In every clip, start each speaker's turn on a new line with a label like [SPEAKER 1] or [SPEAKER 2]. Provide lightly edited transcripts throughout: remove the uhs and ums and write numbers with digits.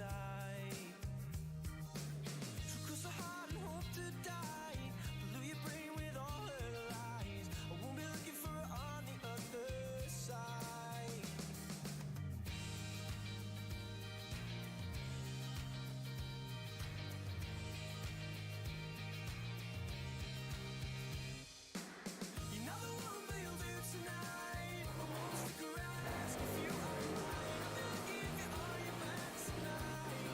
[SPEAKER 1] sight. Cross the heart and hope to die. Blew your brain with all her lies. I won't be looking for her on the other side. You're not the one, but you'll do tonight. I won't stick around and ask if you are mine. I'll be lucky if you're on your back tonight.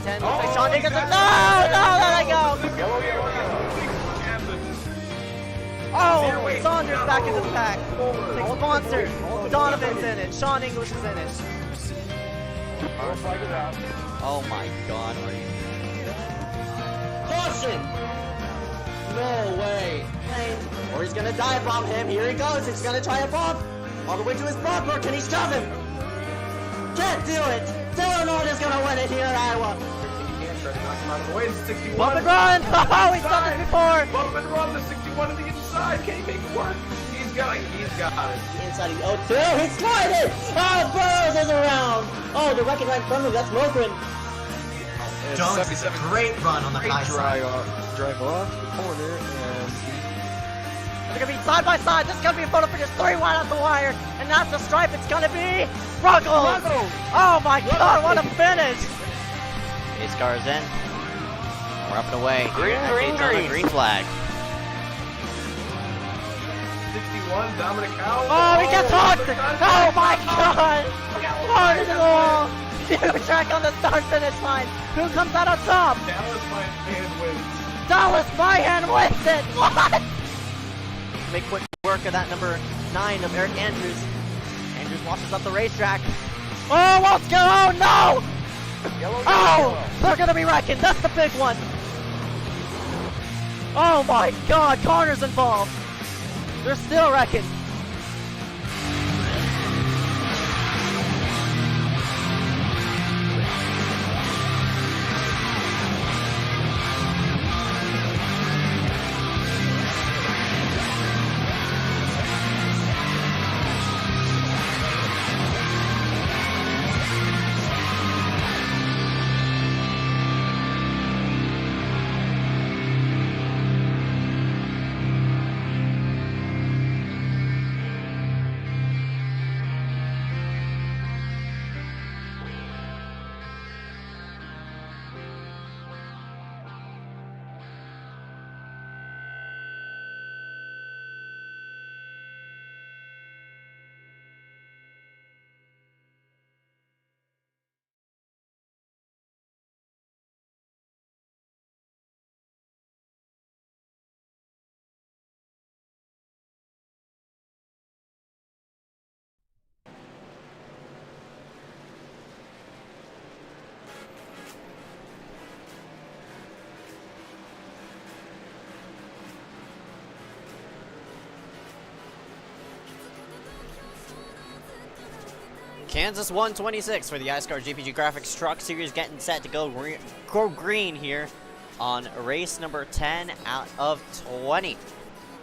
[SPEAKER 2] 10. Looks like Sean Nichols. No, let it go. Oh, Saunders back into the pack. Big sponsor. Donovan's in it. Sean English is in it. Oh my God.
[SPEAKER 3] Caution! No way. Or he's gonna dive bomb him. Here he goes. He's gonna try a bomb. All the way to his bumper. Can he shove him? Can't do it. Dylan Ord is gonna win it here in Iowa.
[SPEAKER 2] Bump and run! Oh, he's done this before!
[SPEAKER 4] Bump and run the 61 to the inside. Can he make it work? He's got it.
[SPEAKER 3] Inside of the O2. He's sliding! Oh, Burrows is around. Oh, the wrecking right in front of him. That's Mogren.
[SPEAKER 5] Jones is a great run on the high side.
[SPEAKER 4] Drive off the corner and
[SPEAKER 2] They're gonna be side by side. This is gonna be a photo finish 3 wide off the wire. And that's the stripe. It's gonna be Ruggles! Oh my God, what a finish! iSCAR is in. We're up and away. Green flag.
[SPEAKER 4] 61, Dominic Howell.
[SPEAKER 2] Oh, he gets hooked! Oh my God! Hard to the wall! Huge track on the start finish line. Who comes out on top?
[SPEAKER 4] Dallas Myhan wins.
[SPEAKER 2] Dallas Myhan wins it! What? Make quick work of that number 9 of Eric Andrews. Andrews washes up the racetrack. Oh, let's go! Oh no! Oh! They're gonna be wrecking. That's the big one. Oh my God! Connor's involved. They're still wrecking. Kansas 126 for the iSCAR JPG Graphics Truck Series, getting set to go green here on race number 10 out of 20.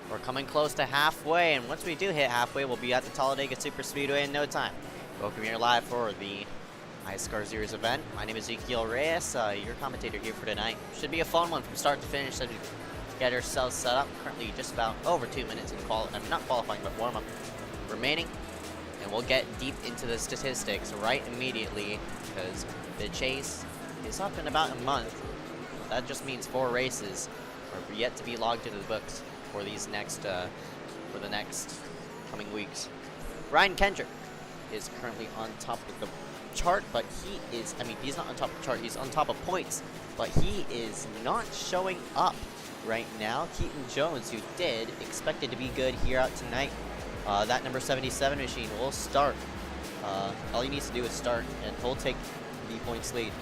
[SPEAKER 2] We're coming close to halfway, and once we do hit halfway, we'll be at the Talladega Super Speedway in no time. Welcome here live for the iSCAR Series event. My name is Ezeckiel Reyes, your commentator here for tonight. Should be a fun one from start to finish as we get ourselves set up. Currently just about over 2 minutes in not qualifying, but warm-up remaining. And we'll get deep into the statistics right immediately, because the chase is up in about a month. That just means 4 races are yet to be logged into the books for these next, for the next coming weeks. Ryan Kendrick is currently on top of the chart, but he is, he's not on top of the chart, he's on top of points, but he is not showing up right now. Keaton Jones, who did expected to be good here out tonight, that number 77 machine will start. All he needs to do is start, and he'll take the points lead.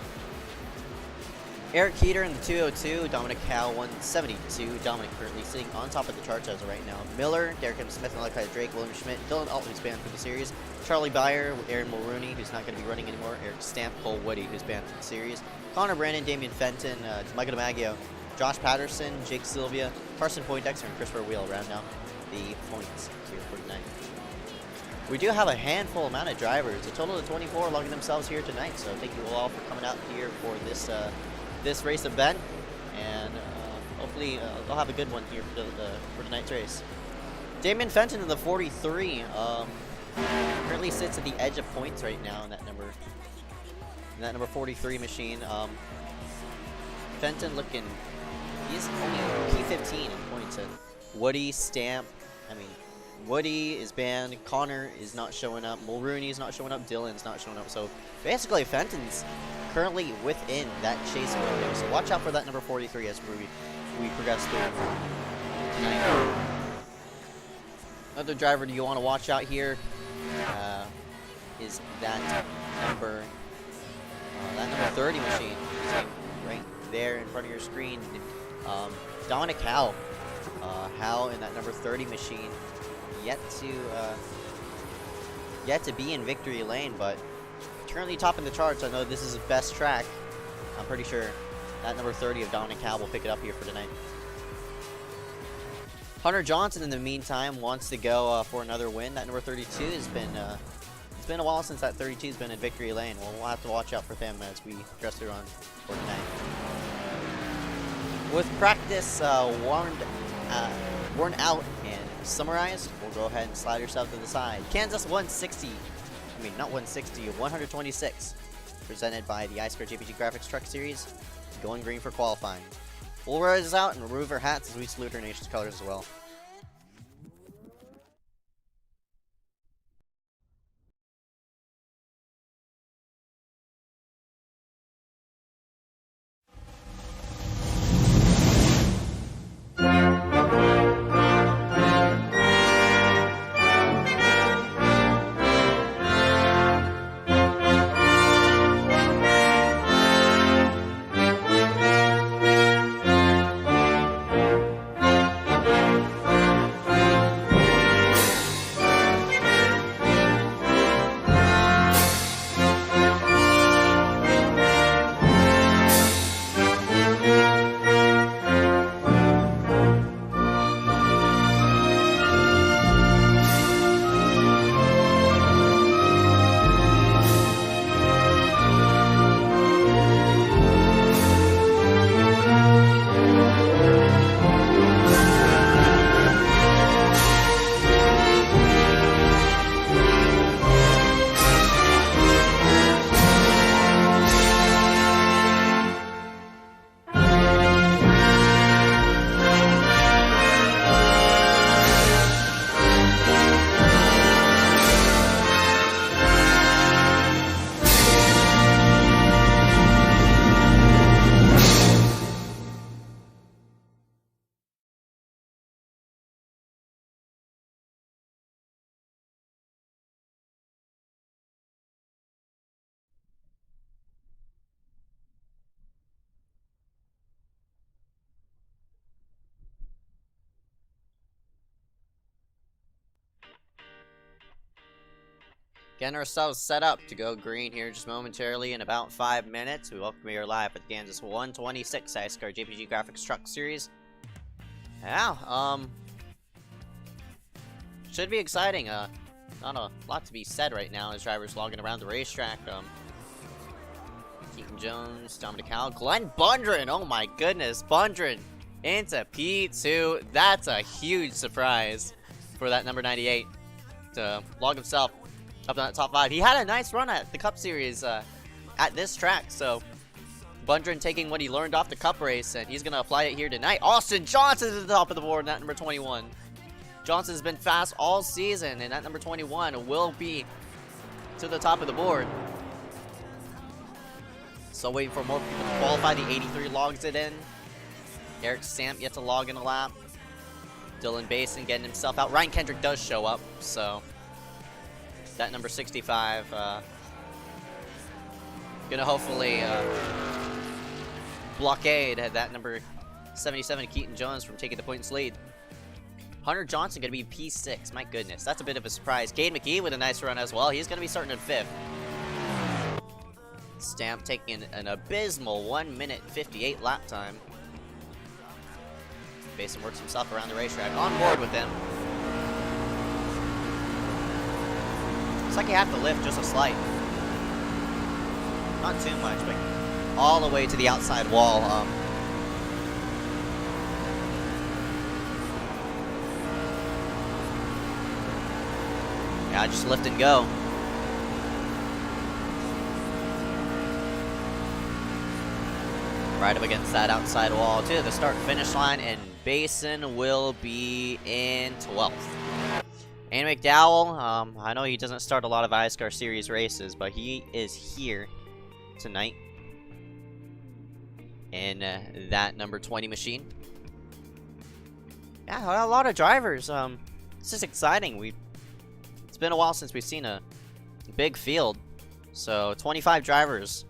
[SPEAKER 2] Eric Keeter in the 202, Dominic Howe 172. Dominic currently sitting on top of the charts as of right now. Miller, Derek M. Smith, Malachi Drake, William Schmidt, Dylan Alt, who's banned from the series. Charlie Byer, Aaron Mulrooney, who's not going to be running anymore. Eric Stamp, Cole Woody, who's banned from the series. Connor Brandon, Damian Fenton, Michael DiMaggio, Josh Patterson, Jake Sylvia, Carson Poindexter, and Christopher Wheel round out the points here for tonight. We do have a handful amount of drivers, a total of 24 logging themselves here tonight, so thank you all for coming out here for this this race event, and hopefully they'll have a good one here for tonight's race. Damian Fenton in the 43 currently sits at the edge of points right now in that number 43 machine. Fenton looking, he's only P15 in points, and Woody, Stamp, Woody is banned, Connor is not showing up, Mulrooney is not showing up, Dylan's not showing up, so basically Fenton's currently within that chase window. So watch out for that number 43 as we progress through tonight. Another driver you want to watch out here is that number 30 machine. Right there in front of your screen. Dominic Howell. Howell in that number 30 machine. Yet to be in victory lane, but currently topping the charts. I know this is his best track. I'm pretty sure that number 30 of Dominic Howell will pick it up here for tonight. Hunter Johnson, in the meantime, wants to go for another win. That number 32 has been it's been a while since that 32 has been in victory lane. Well, we'll have to watch out for him as we progress through on for tonight. With practice worn out and summarized, we'll go ahead and slide yourself to the side. Kansas 160. I mean, not 160, 126. Presented by the iSCAR JPG Graphics Truck Series. Going green for qualifying. We'll roll this out and remove our hats as we salute our nation's colors as well. Getting ourselves set up to go green here just momentarily in about 5 minutes. We welcome you here live at the Kansas 126 iSCAR JPG Graphics Truck Series. Yeah, should be exciting. Not a lot to be said right now as drivers logging around the racetrack. Keaton Jones, Dominic Howell, Glenn Bundren. Oh my goodness, Bundren into P2. That's a huge surprise for that number 98 to log himself up in that top 5. He had a nice run at the Cup Series at this track, so Bundren taking what he learned off the Cup race, and he's going to apply it here tonight. Austin Johnson to the top of the board, and that number 21. Johnson's been fast all season, and that number 21 will be to the top of the board. So waiting for more people to qualify. The 83 logs it in. Eric Stamp yet to log in a lap. Dylan Basin getting himself out. Ryan Kendrick does show up, so that number 65 gonna hopefully blockade that number 77 Keaton Jones from taking the points lead. Hunter Johnson gonna be P6. My goodness, that's a bit of a surprise. Cade McGee with a nice run as well. He's gonna be starting in 5th. Stamp taking an abysmal 1 minute 58 lap time. Basin works himself around the racetrack. On board with him. Looks like you have to lift just a slight. Not too much, but all the way to the outside wall. Yeah, just lift and go. Right up against that outside wall to the start-finish line, and Basin will be in 12th. And McDowell, I know he doesn't start a lot of iSCAR Series races, but he is here tonight in that number 20 machine. Yeah, a lot of drivers. It's just exciting. It's been a while since we've seen a big field. So 25 drivers.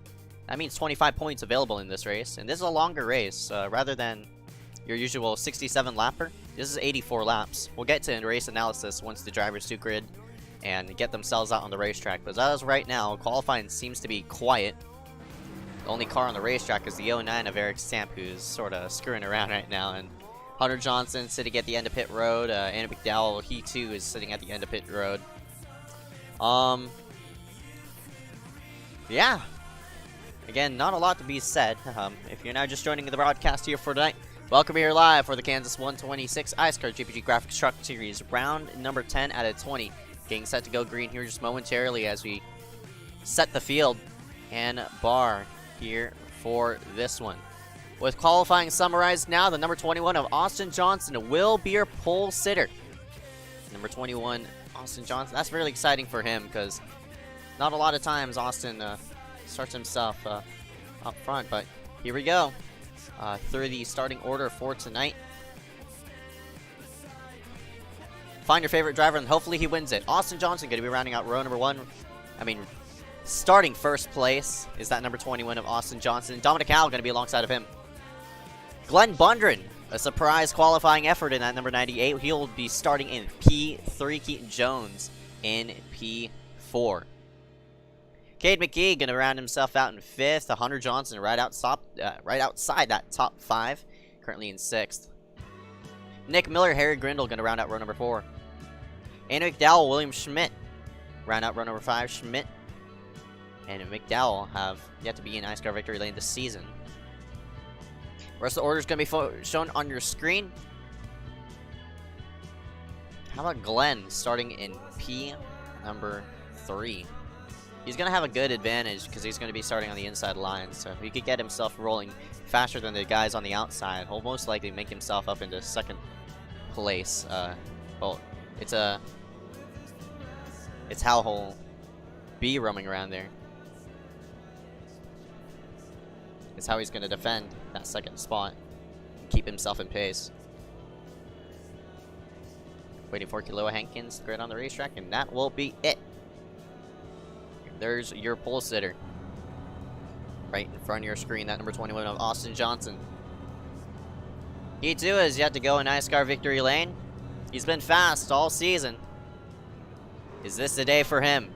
[SPEAKER 2] That means 25 points available in this race. And this is a longer race. Rather than your usual 67 lapper, this is 84 laps. We'll get to race analysis once the drivers do grid and get themselves out on the racetrack. But as of right now, qualifying seems to be quiet. The only car on the racetrack is the 09 of Eric Stamp, who's sort of screwing around right now. And Hunter Johnson sitting at the end of pit road. Andy McDowell, he too is sitting at the end of pit road. Yeah. Again, not a lot to be said. If you're now just joining the broadcast here for tonight, welcome here live for the Kansas 126 iSCAR JPG Graphics Truck Series, round number 10 out of 20. Getting set to go green here just momentarily as we set the field and bar here for this one. With qualifying summarized now, the number 21 of Austin Johnson will be your pole sitter. Number 21, Austin Johnson. That's really exciting for him because not a lot of times Austin starts himself up front. But here we go through the starting order for tonight. Find your favorite driver and hopefully he wins it. Austin Johnson going to be rounding out row number 1. Starting first place is that number 21 of Austin Johnson. Dominic Howell going to be alongside of him. Glenn Bundren, a surprise qualifying effort in that number 98. He'll be starting in P3. Keaton Jones in P4. Cade McGee going to round himself out in 5th. Hunter Johnson right outside that top 5, currently in 6th. Nick Miller, Harry Grindle going to round out row number 4. Andy McDowell, William Schmidt round out row number 5. Schmidt and McDowell have yet to be in iSCAR Victory Lane this season. The rest of the order is going to be shown on your screen. How about Glenn starting in P number 3? He's going to have a good advantage because he's going to be starting on the inside line. So if he could get himself rolling faster than the guys on the outside, he'll most likely make himself up into 2nd place. Well, it's how he'll be roaming around there. It's how he's going to defend that 2nd spot and keep himself in pace. Waiting for Kaloa Hankins to grid on the racetrack, and that will be it. There's your pole sitter. Right in front of your screen, that number 21 of Austin Johnson. He too has yet to go in iSCAR Victory Lane. He's been fast all season. Is this the day for him?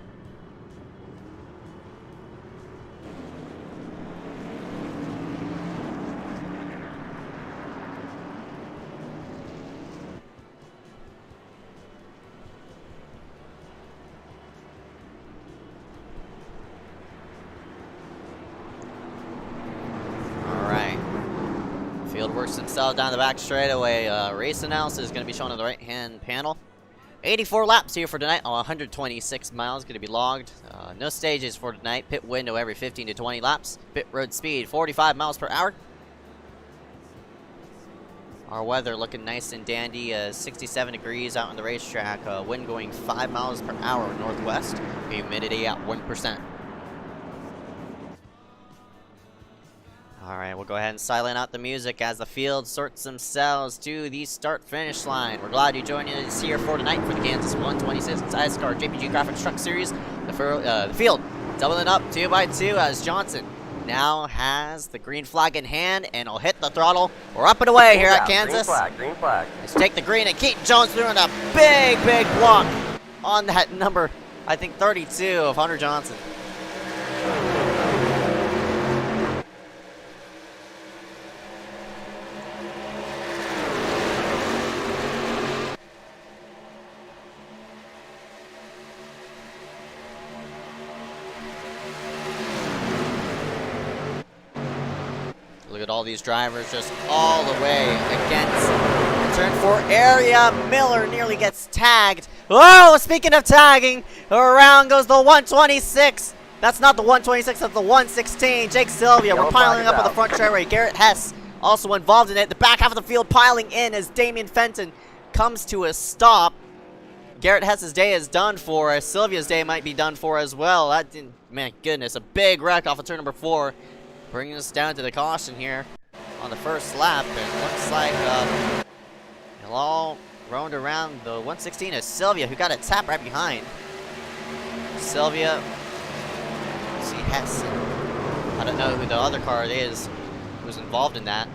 [SPEAKER 2] Field works himself down the back straightaway. Race analysis is going to be shown on the right-hand panel. 84 laps here for tonight. 126 miles going to be logged. No stages for tonight. Pit window every 15 to 20 laps. Pit road speed 45 miles per hour. Our weather looking nice and dandy. 67 degrees out on the racetrack. Wind going 5 miles per hour northwest. Humidity at 1%. Alright, we'll go ahead and silent out the music as the field sorts themselves to the start-finish line. We're glad you joined us here for tonight for the Kansas 126 iSCAR JPG Graphics Truck Series. The field doubling up 2 by 2 as Johnson now has the green flag in hand and will hit the throttle. We're up and away here at Kansas.
[SPEAKER 3] Green flag.
[SPEAKER 2] Let's take the green and Keaton Jones doing a big block on that number, I think 32 of Hunter Johnson. Look at all these drivers just all the way against the turn 4 area. Miller nearly gets tagged. Oh, speaking of tagging, around goes the 126. That's not the 126, that's the 116. Jake Sylvia, we're piling up on the front straightaway. Garrett Hess also involved in it. The back half of the field piling in as Damian Fenton comes to a stop. Garrett Hess's day is done for. Sylvia's day might be done for as well. That didn't, man, goodness, a big wreck off of turn number 4. bringing us down to the caution here on the first lap. And looks like it'll all roamed around the 116 is Sylvia, who got a tap right behind. Sylvia, see Hess. I don't know who the other car is who's involved in that.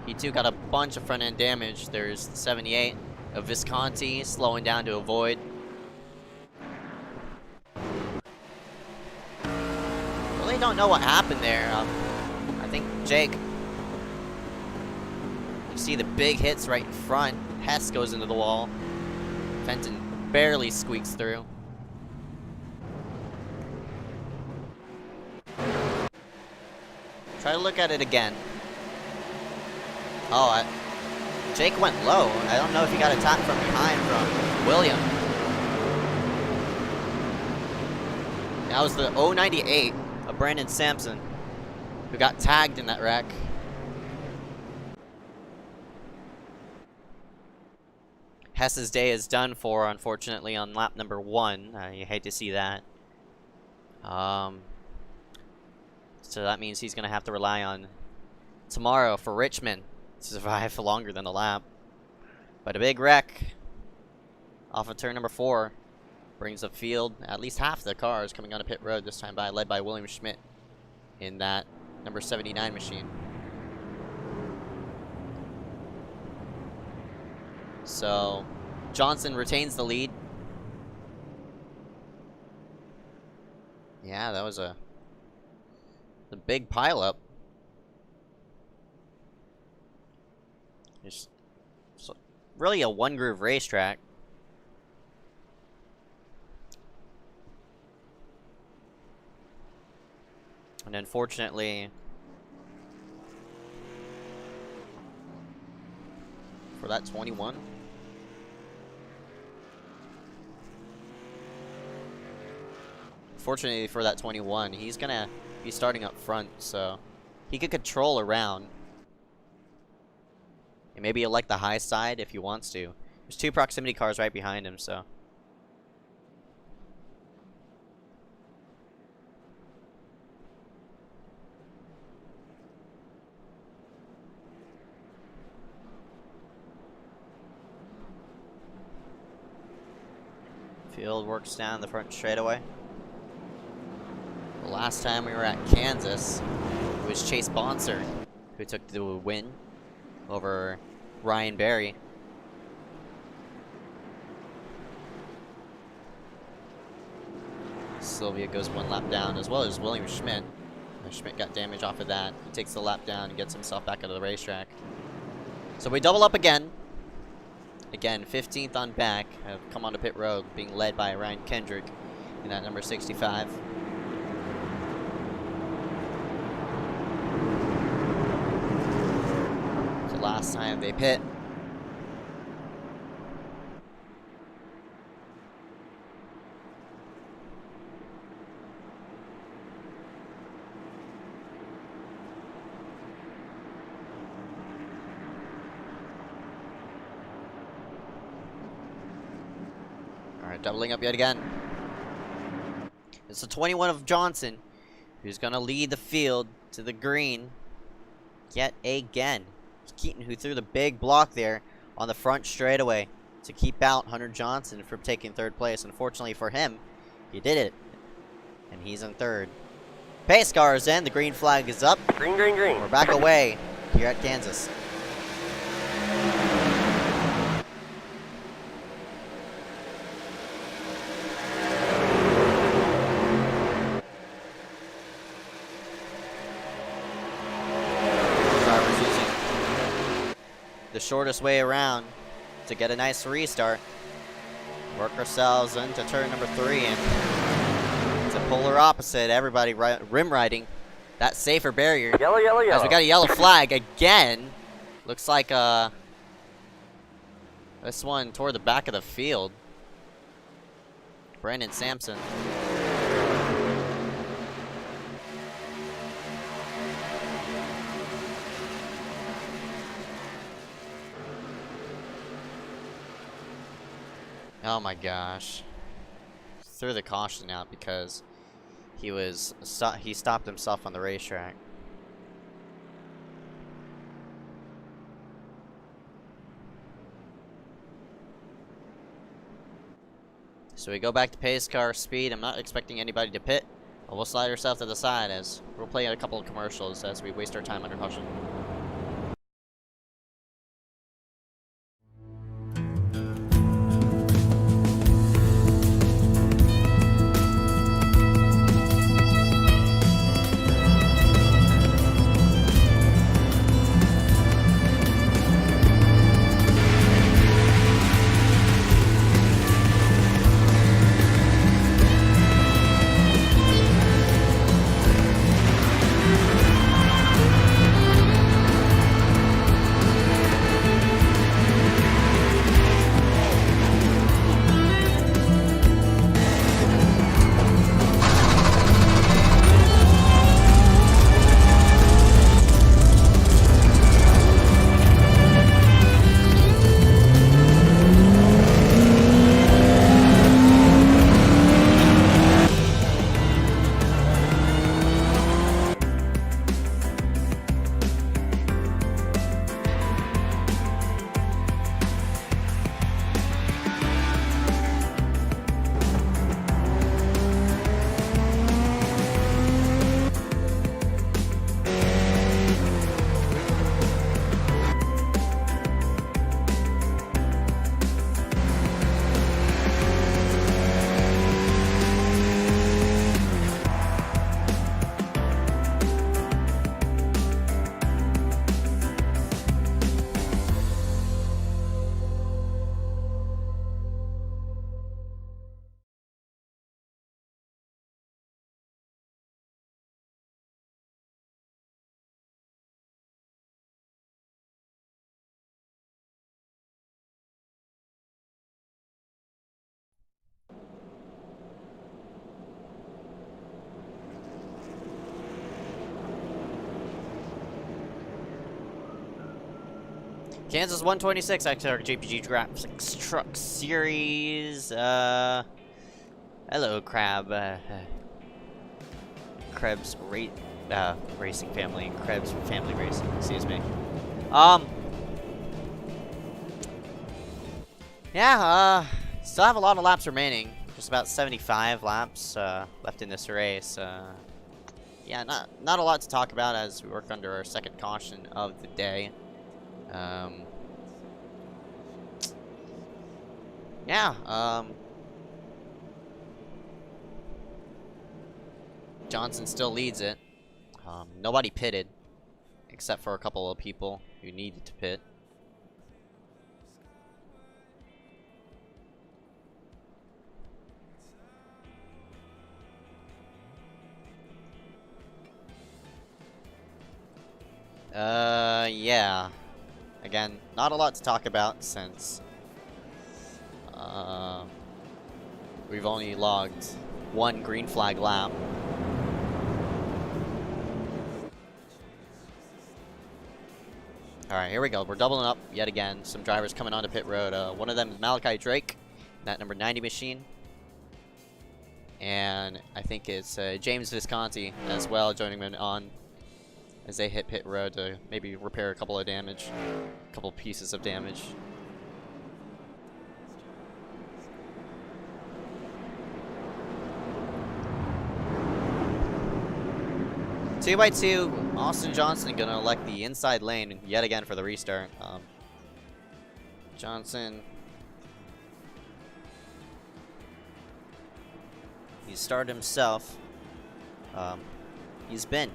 [SPEAKER 2] He too got a bunch of front end damage. There's 78 of Visconti slowing down to avoid. Really don't know what happened there. I think Jake, you see the big hits right in front. Hess goes into the wall. Fenton barely squeaks through. Try to look at it again. Oh, Jake went low. I don't know if he got a tap from behind from William. That was the 098 of Brandon Sampson, who got tagged in that wreck. Hess's day is done for, unfortunately, on lap number 1. You hate to see that. So that means he's going to have to rely on tomorrow for Richmond to survive for longer than a lap. But a big wreck off of turn number 4 brings up field. At least half the cars coming onto pit road this time led by William Schmidt in that number 79 machine. So Johnson retains the lead. Yeah, that was a big pileup. It's really a one-groove racetrack. And unfortunately, for that 21, fortunately for that 21, he's gonna be starting up front, so he could control around. And maybe he'll like the high side if he wants to. There's 2 proximity cars right behind him, so. Field works down the front straightaway. The last time we were at Kansas, it was Chase Bonser who took the win over Ryan Berry. Sylvia goes 1 lap down, as well as William Schmidt. Schmidt got damage off of that. He takes the lap down and gets himself back out of the racetrack. So we double up again. Again, 15th on back, have come onto pit road, being led by Ryan Kendrick in that number 65. So last time they pit. Doubling up yet again. It's the 21 of Johnson, who's going to lead the field to the green yet again. It's Keaton who threw the big block there on the front straightaway to keep out Hunter Johnson from taking 3rd place. Unfortunately for him, he did it, and he's in 3rd. Pace car is in. The green flag is up.
[SPEAKER 3] Green, green, green.
[SPEAKER 2] We're back away here at Kansas. The shortest way around to get a nice restart. Work ourselves into turn number 3, and it's a polar opposite. Everybody rim riding that safer barrier.
[SPEAKER 3] Yellow, yellow, yellow.
[SPEAKER 2] As we got a yellow flag again. Looks like this one toward the back of the field. Brandon Sampson. Oh my gosh. Threw the caution out because he stopped himself on the racetrack. So we go back to pace car speed. I'm not expecting anybody to pit. But we'll slide ourselves to the side as we'll play a couple of commercials as we waste our time under caution. Kansas 126 iSCAR JPG Graphics Truck Series. Hello, Crab. Krebs Racing Family. Krebs Family Racing. Excuse me. Yeah. Still have a lot of laps remaining. Just about 75 laps left in this race. Yeah, not a lot to talk about as we work under our second caution of the day. Johnson still leads it. Nobody pitted, except for a couple of people who needed to pit. Yeah. Again, not a lot to talk about since we've only logged one green flag lap. Alright, here we go. We're doubling up yet again. Some drivers coming onto pit road. One of them is Malachi Drake, that number 90 machine. And I think it's James Visconti as well joining them on as they hit pit road to maybe repair a couple of damage, a couple pieces of damage. Two by two, Austin Johnson gonna elect the inside lane yet again for the restart. Johnson, he's started himself. He's been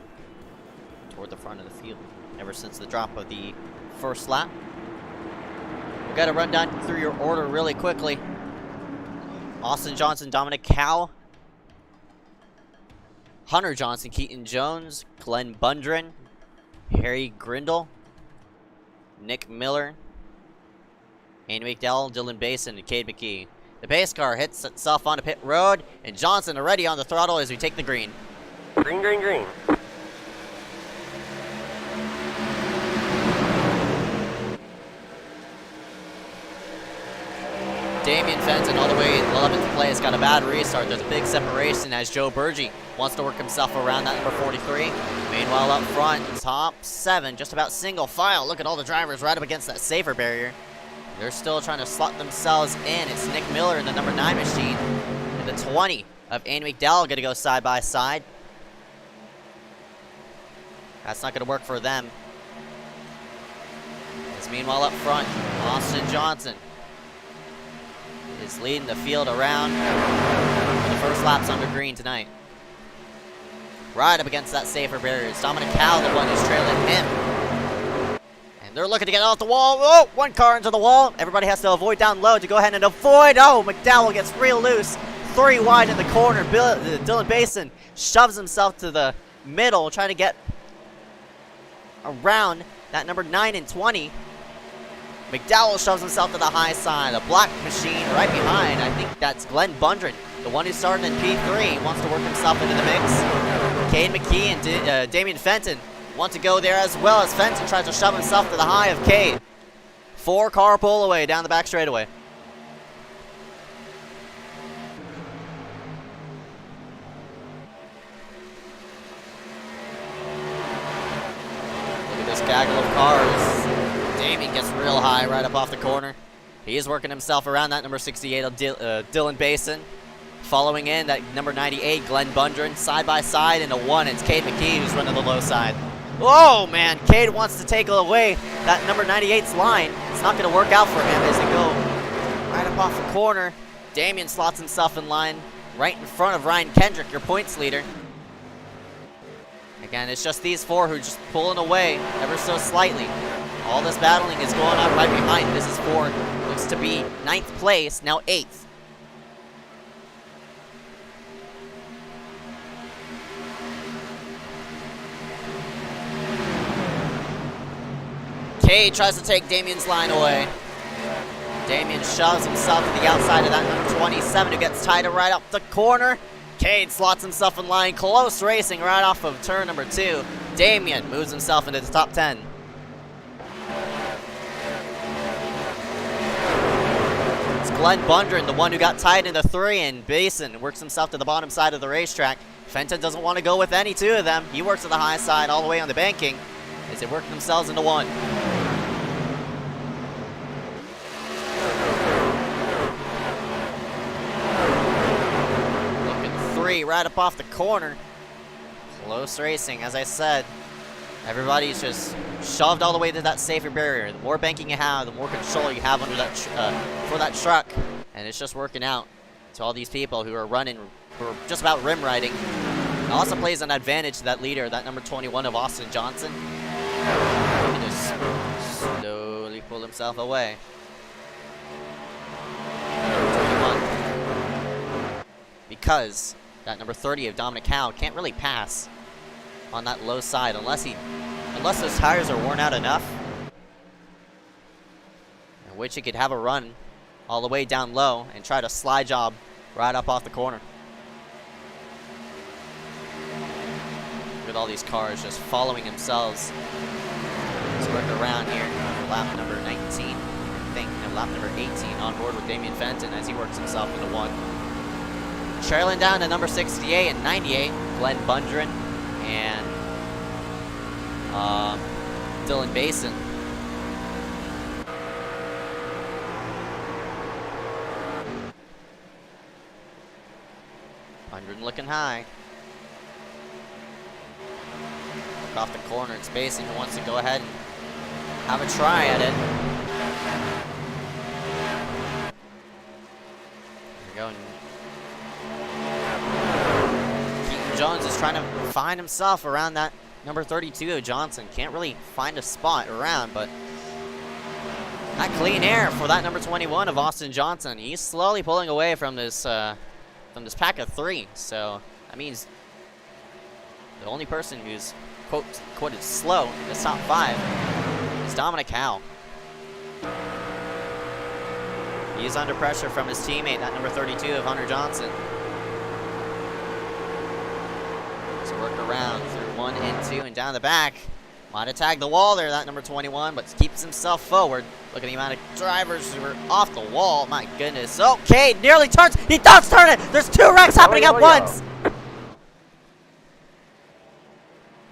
[SPEAKER 2] toward the front of the field ever since the drop of the first lap. We've got to run down through your order really quickly. Austin Johnson, Dominic Cow, Hunter Johnson, Keaton Jones, Glenn Bundren, Harry Grindle, Nick Miller, Andy McDowell, Dylan Basin, and Cade McKee. The pace car hits itself onto pit road, and Johnson already on the throttle as we take the green.
[SPEAKER 3] Green, green, green.
[SPEAKER 2] Damian Fenton all the way in 11th place, got a bad restart. There's a big separation as Joe Burgee wants to work himself around that number 43. Meanwhile, up front, top 7, just about single file. Look at all the drivers right up against that safer barrier. They're still trying to slot themselves in. It's Nick Miller in the number 9 machine. the 20 of Andy McDowell going to go side by side. That's not going to work for them. As meanwhile up front, Austin Johnson is leading the field around for the first laps under green tonight. Right up against that safer barrier. It's Dominic Cowell, the one who's trailing him. And they're looking to get off the wall. Oh, one car into the wall. Everybody has to avoid down low to go ahead and avoid. Oh, McDowell gets real loose. 3 wide in the corner. Dylan Basin shoves himself to the middle, trying to get around that number 9 and 20. McDowell shoves himself to the high side. A black machine right behind. I think that's Glenn Bundren, the one who's starting in P3. He wants to work himself into the mix. Cade McKee and Damian Fenton want to go there as well, as Fenton tries to shove himself to the high of Cade. 4-car pull away down the back straightaway. Look at this gaggle of cars. Damien gets real high right up off the corner. He is working himself around that number 68 of Dylan Basin. Following in, that number 98, Glenn Bundren, side by side into 1. It's Cade McKee who's running the low side. Oh man, Cade wants to take away that number 98's line. It's not going to work out for him as they go right up off the corner. Damien slots himself in line right in front of Ryan Kendrick, your points leader. Again, it's just these 4 who are just pulling away ever so slightly. All this battling is going on right behind. This is for, looks to be 9th place, now 8th. Cade tries to take Damien's line away. Damien shoves himself to the outside of that number 27, who gets tied right up the corner. Cade slots himself in line. Close racing right off of turn number 2. Damien moves himself into the top 10. It's Glenn Bundren, the one who got tied into 3, and Basin works himself to the bottom side of the racetrack. Fenton doesn't want to go with any 2 of them. He works to the high side all the way on the banking as they work themselves into 1. Right up off the corner. Close racing, as I said. Everybody's just shoved all the way to that safer barrier. The more banking you have, the more control you have under that for that truck, and it's just working out to all these people who are running, who are just about rim riding. It also plays an advantage to that leader, that number 21 of Austin Johnson. He just slowly pulled himself away. 21. Because that number 30 of Dominic Cowell can't really pass on that low side unless those tires are worn out enough, in which he could have a run all the way down low and try to slide job right up off the corner. Look at all these cars just following themselves. Let's work around here. Lap number 19, I think, and lap number 18 on board with Damian Fenton as he works himself into 1. Trailing down to number 68 and 98, Glenn Bundren and Dylan Basin. Bundren looking high. Look off the corner, it's Basin who wants to go ahead and have a try at it. There we go. Jones is trying to find himself around that number 32 of Johnson. Can't really find a spot around, but not clean air for that number 21 of Austin Johnson. He's slowly pulling away from this pack of 3. So that means the only person who's quoted slow in this top 5 is Dominic Cowell. He's under pressure from his teammate, that number 32 of Hunter Johnson. Work around through 1 and 2 and down the back. Might have tagged the wall there, that number 21, but keeps himself forward. Look at the amount of drivers who are off the wall. My goodness. Okay, nearly turns. He does turn it. There's 2 wrecks happening at once.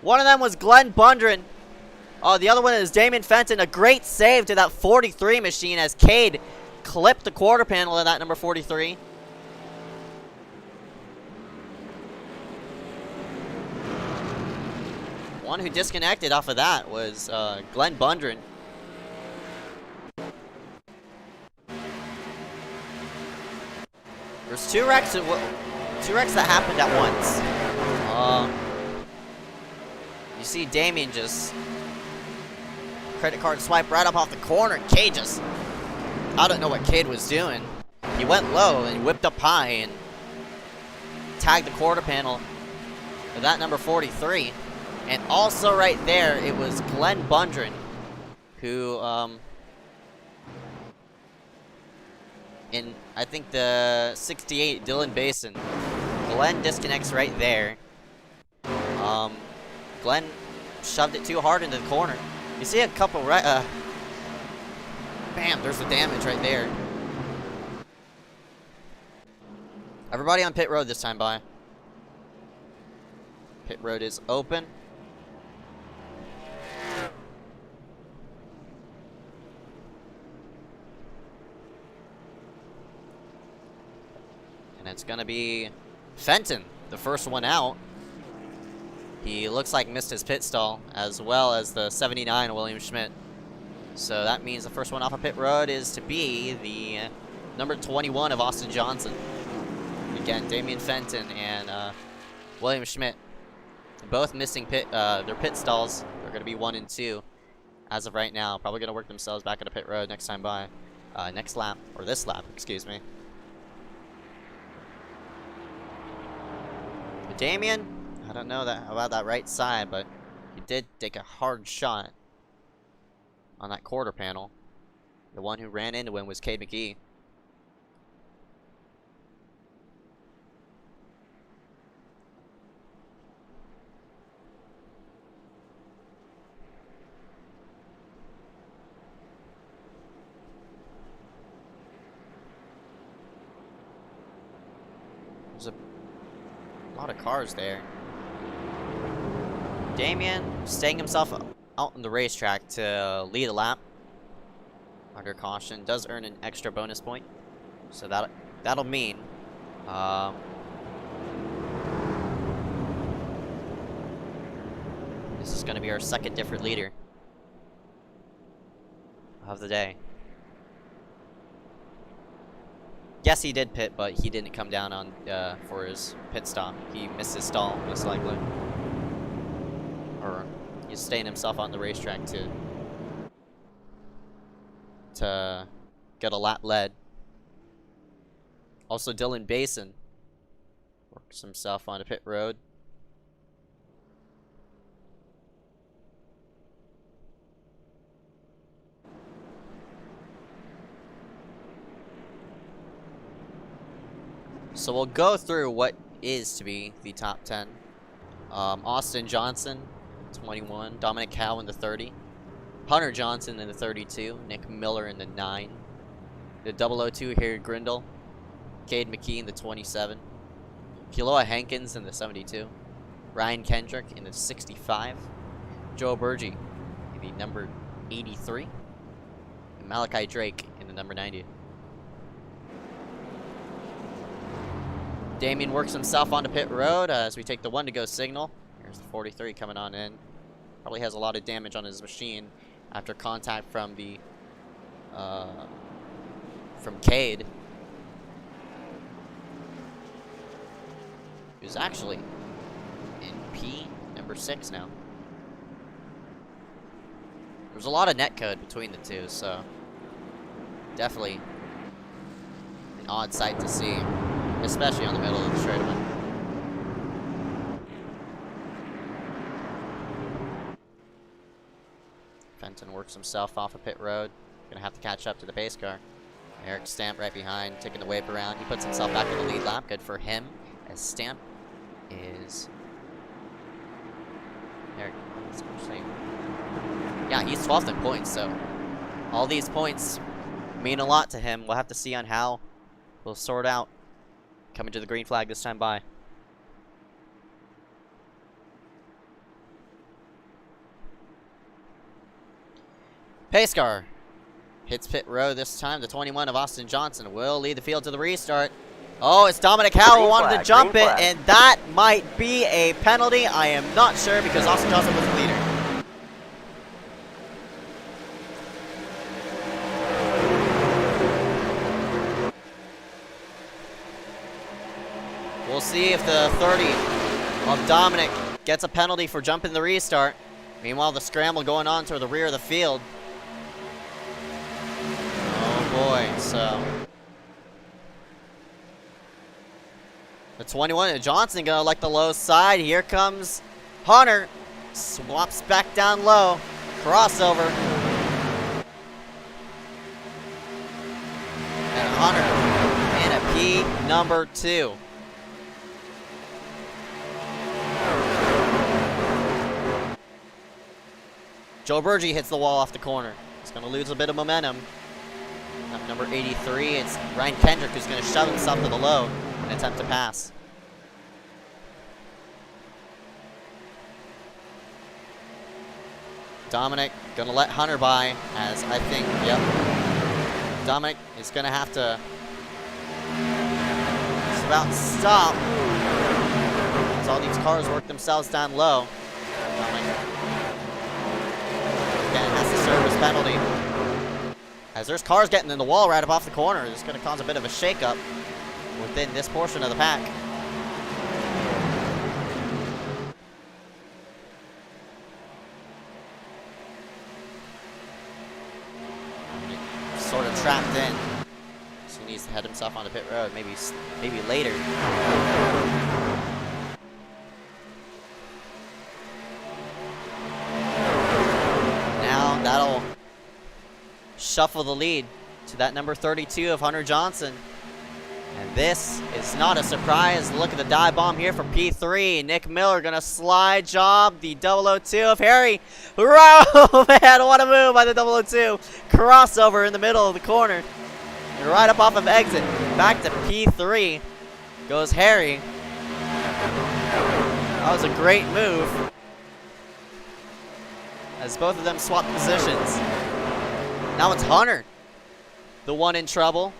[SPEAKER 2] One of them was Glenn Bundren. Oh, the other one is Damian Fenton. A great save to that 43 machine as Cade clipped the quarter panel of that number 43. one who disconnected off of that was Glenn Bundren. There's two wrecks that happened at once. You see Damien just credit card swipe right up off the corner, and Cade just, I don't know what Cade was doing. He went low and whipped up high and tagged the quarter panel with that number 43. And also right there, it was Glenn Bundren who, in, I think, the 68 Dylan Basin. Glenn disconnects right there. Glenn shoved it too hard into the corner. You see a couple bam, there's the damage right there. Everybody on pit road this time by. Pit road is open. And it's gonna be Fenton, the first one out. He looks like missed his pit stall, as well as the 79 William Schmidt. So that means the first one off of pit road is to be the number 21 of Austin Johnson. Again, Damian Fenton and William Schmidt, both missing their pit stalls. They're going to be 1 and 2 as of right now. Probably going to work themselves back into pit road next time by. Next lap, or this lap, excuse me. Damian, I don't know about that right side, but he did take a hard shot on that quarter panel. The one who ran into him was Cade McGee. There's a lot of cars there. Damian staying himself out on the racetrack to lead a lap under caution does earn an extra bonus point, so that'll mean this is going to be our second different leader of the day. Yes, he did pit, but he didn't come down on for his pit stop. He missed his stall, most likely. Or he's staying himself on the racetrack to get a lap led. Also, Dylan Basin works himself onto pit road. So we'll go through what is to be the top 10. Austin Johnson, 21. Dominic Howe in the 30. Hunter Johnson in the 32. Nick Miller in the 9. The 002 Harry Grindle. Cade McKee in the 27. Kiloa Hankins in the 72. Ryan Kendrick in the 65. Joe Burgee in the number 83. And Malachi Drake in the number 90. Damien works himself onto pit road as we take the 1 to go signal. Here's the 43 coming on in. Probably has a lot of damage on his machine after contact from the from Cade, who's actually in P number 6 now. There's a lot of netcode between the two, so definitely an odd sight to see. Especially on the middle of the straightaway. Fenton works himself off of pit road. Gonna have to catch up to the pace car. Eric Stamp right behind, taking the whip around. He puts himself back in the lead lap. Good for him, as Stamp is... Eric, yeah, he's 12th in points, so all these points mean a lot to him. We'll have to see on how we'll sort out coming to the green flag this time by. Pace car hits pit road this time. The 21 of Austin Johnson will lead the field to the restart. Oh, it's Dominic Howell who wanted to
[SPEAKER 6] flag,
[SPEAKER 2] jump
[SPEAKER 6] green
[SPEAKER 2] it,
[SPEAKER 6] flag.
[SPEAKER 2] and that might be a penalty. I am not sure because Austin Johnson was the leader. We'll see if the 30 of Dominic gets a penalty for jumping the restart. Meanwhile, the scramble going on toward the rear of the field. Oh boy, so the 21, Johnson gonna elect the low side. Here comes Hunter. Swaps back down low. Crossover. And Hunter in a P number 2. Joe Bergie hits the wall off the corner. He's gonna lose a bit of momentum. Up number 83, it's Ryan Kendrick who's gonna shove himself to the low and attempt to pass. Dominic gonna let Hunter by, as I think, yep. Dominic is gonna have to just about stop as all these cars work themselves down low. Dominic again has to serve his penalty. As there's cars getting in the wall right up off the corner, it's gonna cause a bit of a shakeup within this portion of the pack. Sort of trapped in, so he needs to head himself onto pit road. Maybe later. Now that'll shuffle the lead to that number 32 of Hunter Johnson. And this is not a surprise. Look at the dive bomb here for P3. Nick Miller gonna slide job the 002 of Harry. Oh man, what a move by the 002. Crossover in the middle of the corner. And right up off of exit. Back to P3 goes Harry. That was a great move, as both of them swap positions. Now it's Hunter, the one in trouble.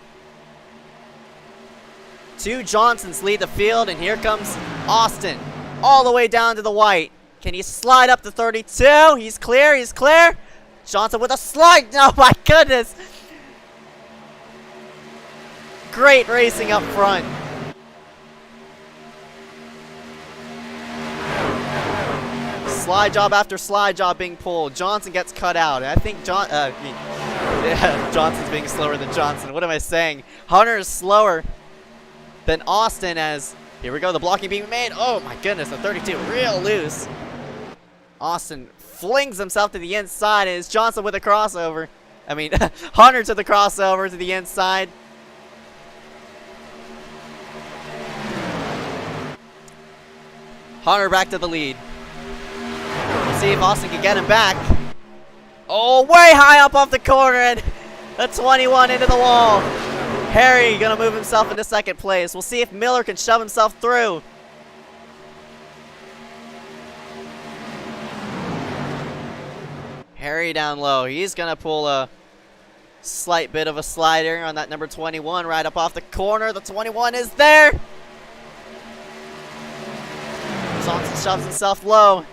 [SPEAKER 2] 2 Johnsons lead the field, and here comes Austin, all the way down to the white. Can he slide up to 32? He's clear, he's clear. Johnson with a slide, oh my goodness. Great racing up front. Slide job after slide job being pulled. Johnson gets cut out. I think Johnson's being slower than Johnson. What am I saying? Hunter is slower than Austin, as here we go, the blocking being made. Oh my goodness, the 32 real loose. Austin flings himself to the inside, and it's Johnson with a crossover. I mean, Hunter to the crossover to the inside. Hunter back to the lead. We'll see if Austin can get him back. Oh, way high up off the corner, and the 21 into the wall. Harry gonna move himself into second place. We'll see if Miller can shove himself through. Harry down low. He's gonna pull a slight bit of a slider on that number 21 right up off the corner. The 21 is there. Johnson shoves himself low.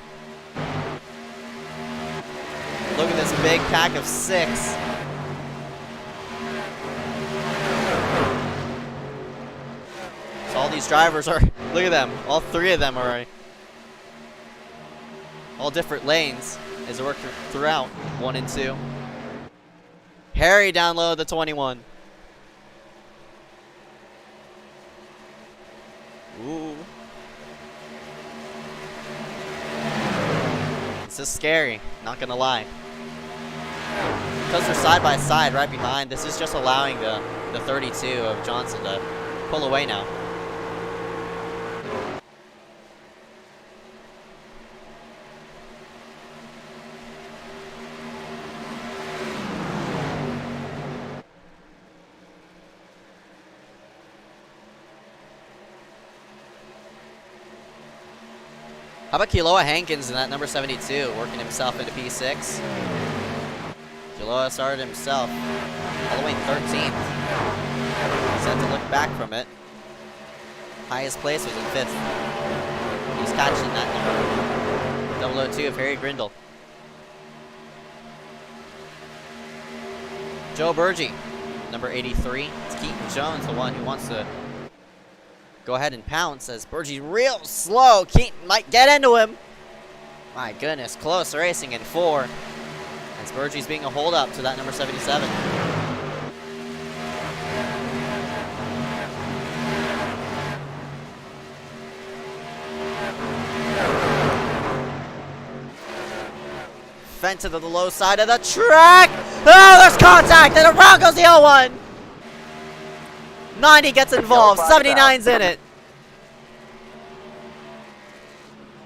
[SPEAKER 2] Look at this big pack of 6. All these drivers are, look at them, all 3 of them are all different lanes as they work throughout 1 and 2. Harry down low, the 21. Ooh. This is scary, not gonna lie. Because they're side by side right behind, this is just allowing the 32 of Johnson to pull away now. How about Kealoha Hankins in that number 72, working himself into P6? Kealoha started himself all the way 13th. Set to look back from it. highest place was in 5th. He's catching that number 002 of Harry Grindle. Joe Burgee, number 83. It's Keaton Jones, the one who wants to go ahead and pounce as Burgee's real slow. Keaton might get into him. My goodness, close racing in 4. As Burgee's being a hold up to that number 77. Fent to the low side of the track. Oh, there's contact, and around goes the 01. 90 gets involved. 79's in it.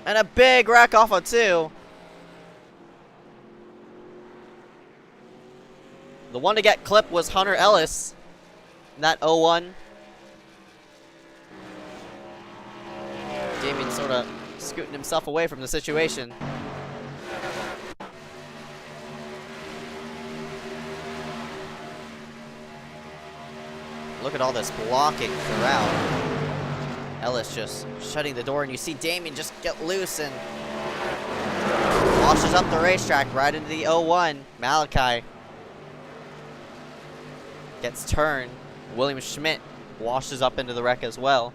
[SPEAKER 2] And a big wreck off of 2. The one to get clipped was Hunter Ellis. That 01. Damien sort of scooting himself away from the situation. Look at all this blocking throughout. Ellis just shutting the door, and you see Damien just get loose and washes up the racetrack right into the 01. Malachi gets turned. William Schmidt washes up into the wreck as well.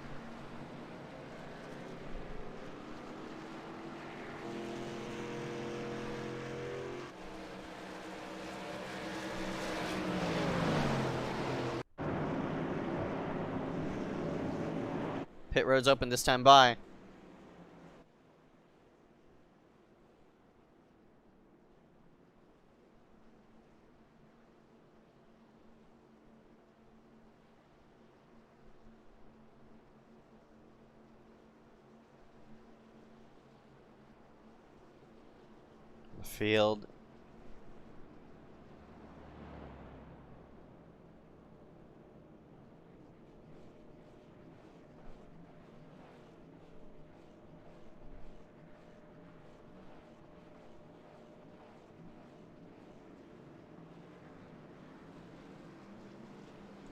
[SPEAKER 2] Pit road's open this time by. The field.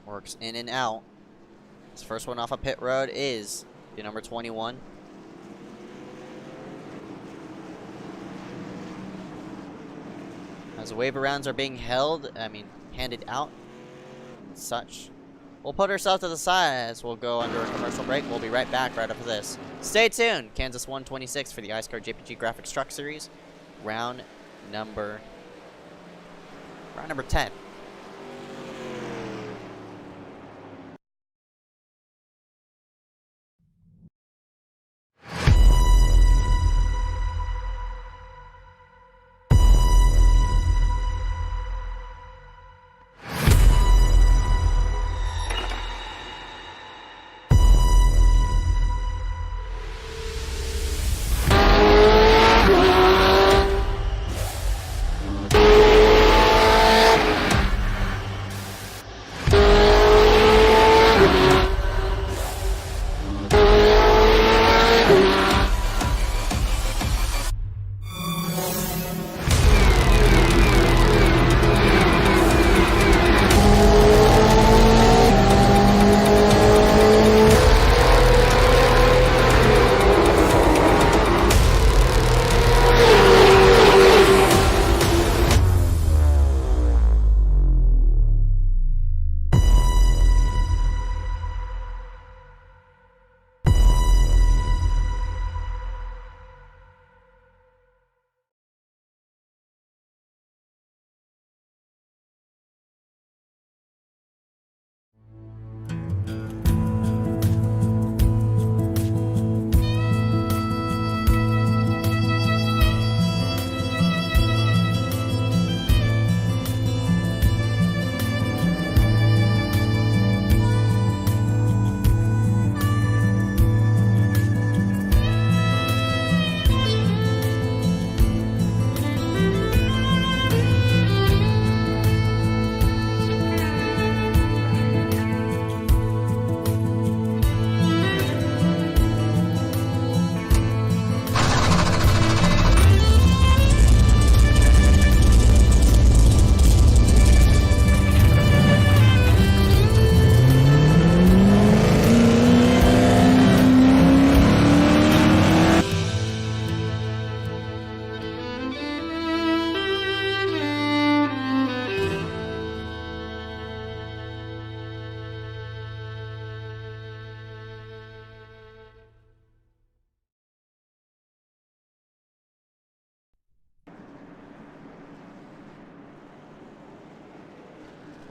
[SPEAKER 2] Works in and out. His first one off of pit road is the number 21. As the wave rounds are being handed out and such. We'll put ourselves to the side as we'll go under a commercial break. We'll be right back right after this. Stay tuned. Kansas 126 for the iSCAR JPG Graphics Truck Series. Round number 10.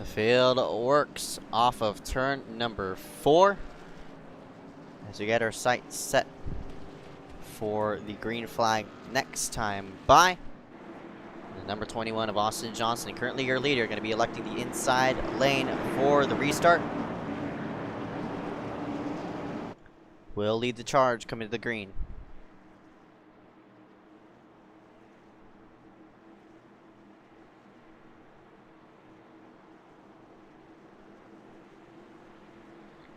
[SPEAKER 2] The field works off of turn number 4 as we get our sights set for the green flag next time by. The number 21 of Austin Johnson, currently your leader, going to be electing the inside lane for the restart. Will lead the charge coming to the green.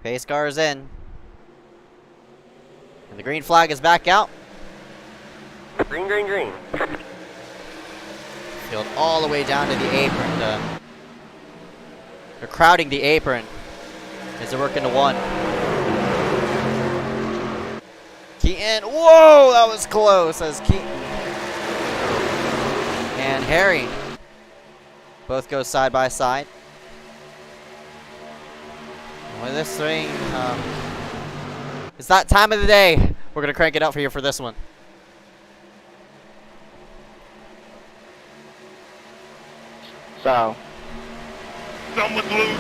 [SPEAKER 2] Pace car is in. And the green flag is back out.
[SPEAKER 3] Green, green, green.
[SPEAKER 2] Field all the way down to the apron. They're crowding the apron as they work into one. Keaton, whoa, that was close as Keaton and Harry both go side by side. With this thing, it's that time of the day. We're gonna crank it up for you for this one.
[SPEAKER 6] So.
[SPEAKER 4] Someone's loose.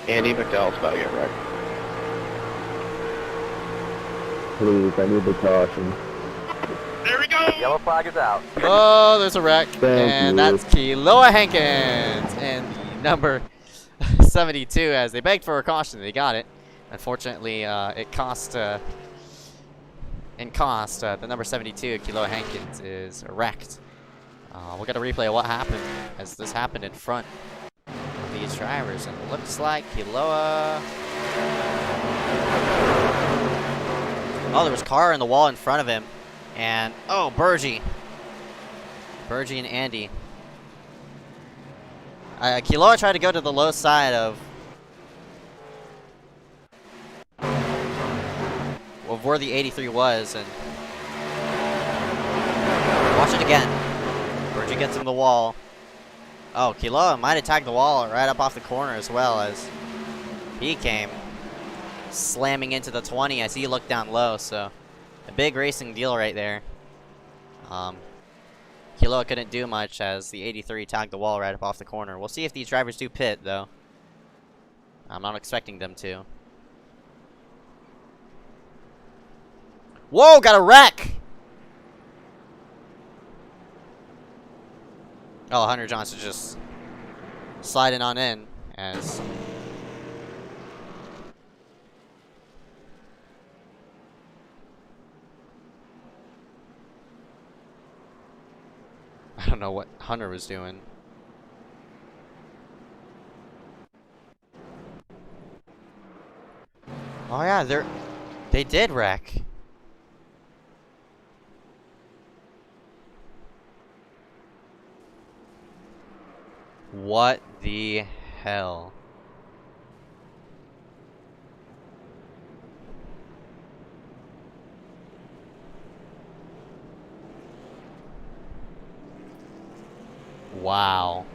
[SPEAKER 6] Andy McDowell's about to get wrecked.
[SPEAKER 7] Please, I need the caution.
[SPEAKER 4] There we go.
[SPEAKER 3] Yellow flag is out.
[SPEAKER 2] Oh, there's a wreck. And
[SPEAKER 7] you.
[SPEAKER 2] that's Kiloa Hankins and the number 72 as they begged for a caution. They got it. Unfortunately, it cost, the number 72, Kiloa Hankins, is wrecked. We'll get a replay of what happened as this happened in front of these drivers. And it looks like Kiloa... Oh, there was a car in the wall in front of him. And, oh, Burgie and Andy. Kiloa tried to go to the low side of where the 83 was, and watch it again. Burgie gets in the wall. Oh, Kiloa might have tagged the wall right up off the corner as well as he came slamming into the 20 as he looked down low, so a big racing deal right there. Kiloa couldn't do much as the 83 tagged the wall right up off the corner. We'll see if these drivers do pit, though. I'm not expecting them to. Whoa, got a wreck! Oh, Hunter Johnson just sliding on in as... I don't know what Hunter was doing. Oh yeah, they did wreck. What the hell? Wow.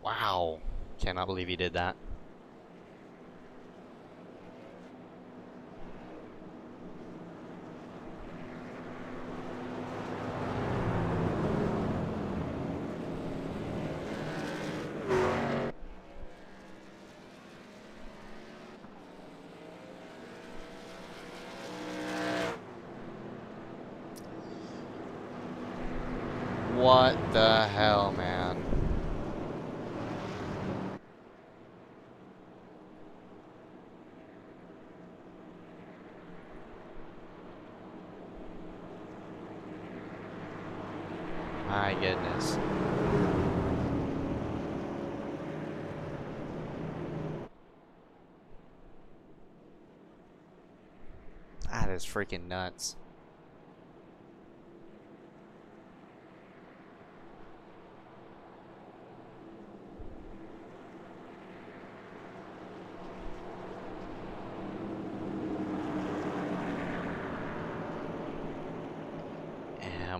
[SPEAKER 2] Wow. Cannot believe he did that. What the hell, man? My goodness. That is freaking nuts.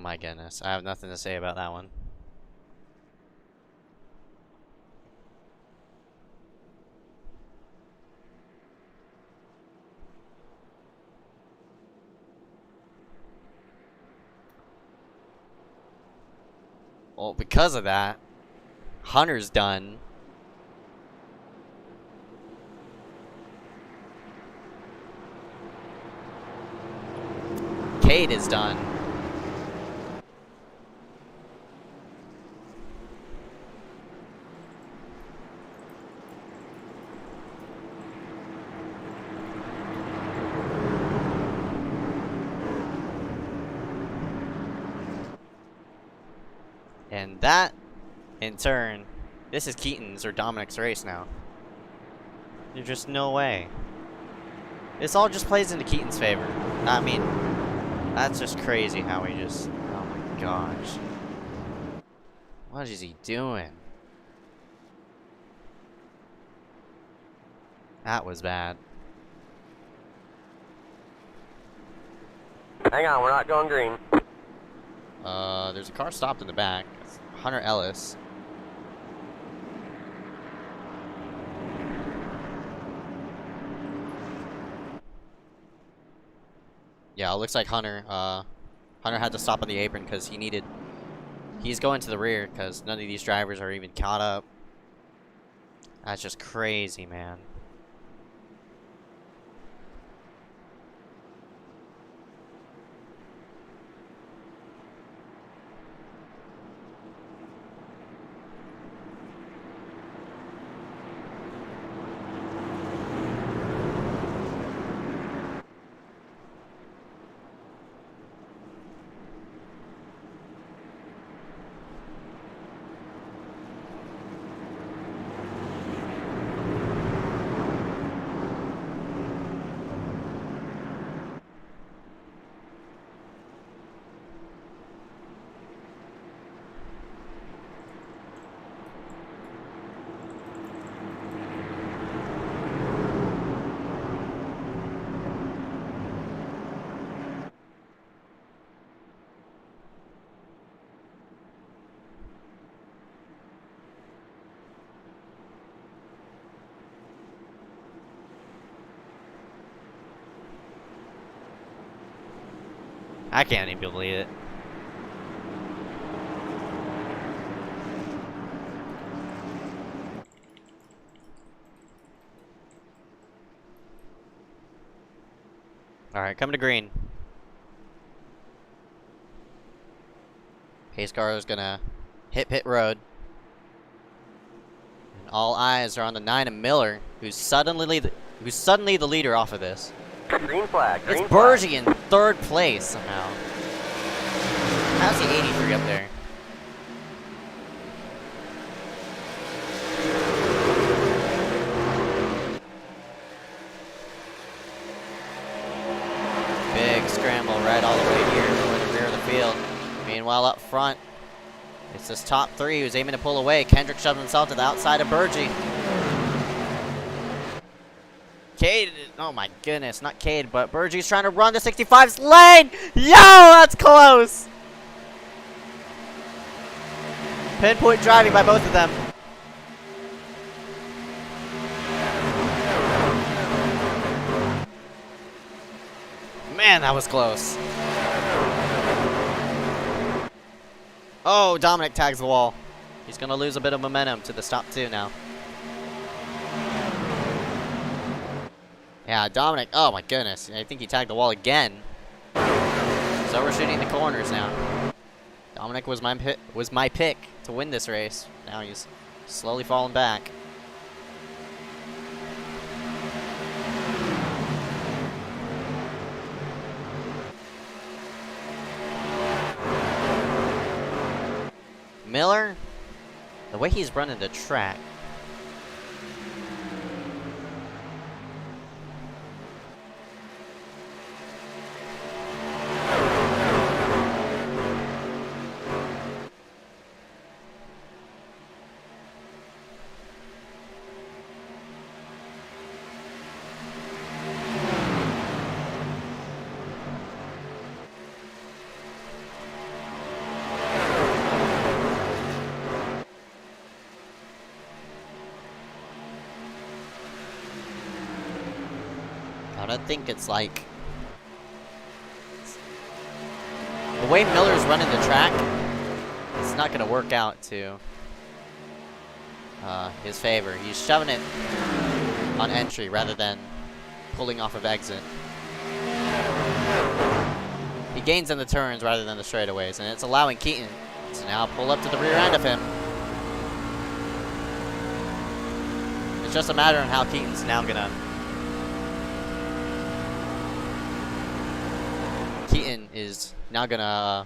[SPEAKER 2] my goodness. I have nothing to say about that one. Well, because of that, Hunter's done. Cade is done. And that, in turn, this is Keaton's or Dominic's race now. There's just no way. This all just plays into Keaton's favor. I mean, that's just crazy how he just... Oh my gosh. What is he doing? That was bad.
[SPEAKER 3] Hang on, we're not going green.
[SPEAKER 2] There's a car stopped in the back. It's Hunter Ellis. Yeah, it looks like Hunter had to stop on the apron because he's going to the rear because none of these drivers are even caught up. That's just crazy, man. I can't even believe it. Alright, coming to green. iSCAR is gonna hit pit road. And all eyes are on the 9 of Miller, who's suddenly the leader off of this.
[SPEAKER 3] Green flag.
[SPEAKER 2] It's Bergie in 3rd place somehow. How's he 83 up there? Big scramble right all the way here toward the rear of the field. Meanwhile, up front, it's this top 3 who's aiming to pull away. Kendrick shoved himself to the outside of Bergie. Cade, oh my goodness, not Cade, but Bergie's trying to run the 65's lane! Yo, that's close! Pinpoint driving by both of them. Man, that was close. Oh, Dominic tags the wall. He's gonna lose a bit of momentum to the top 2 now. Yeah, Dominic, oh my goodness. I think he tagged the wall again. He's overshooting the corners now. Dominic was my pick to win this race. Now he's slowly falling back. Miller, the way he's running the track. I don't think it's like... The way Miller's running the track, it's not going to work out to his favor. He's shoving it on entry rather than pulling off of exit. He gains in the turns rather than the straightaways, and it's allowing Keaton to now pull up to the rear end of him. It's just a matter of how Keaton's now gonna... Keaton is now gonna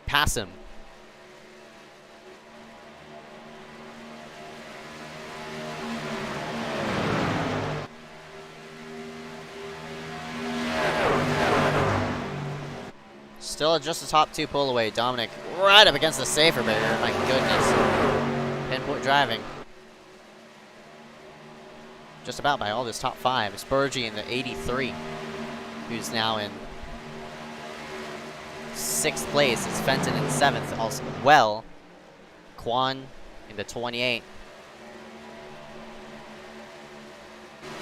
[SPEAKER 2] pass him. Still just the top two pull away. Dominic right up against the safer barrier. My goodness. Pinpoint driving. Just about by all this top five. It's Burgee in the 83, who's now in 6th place. It's Fenton in 7th also. Well, Quan in the 28.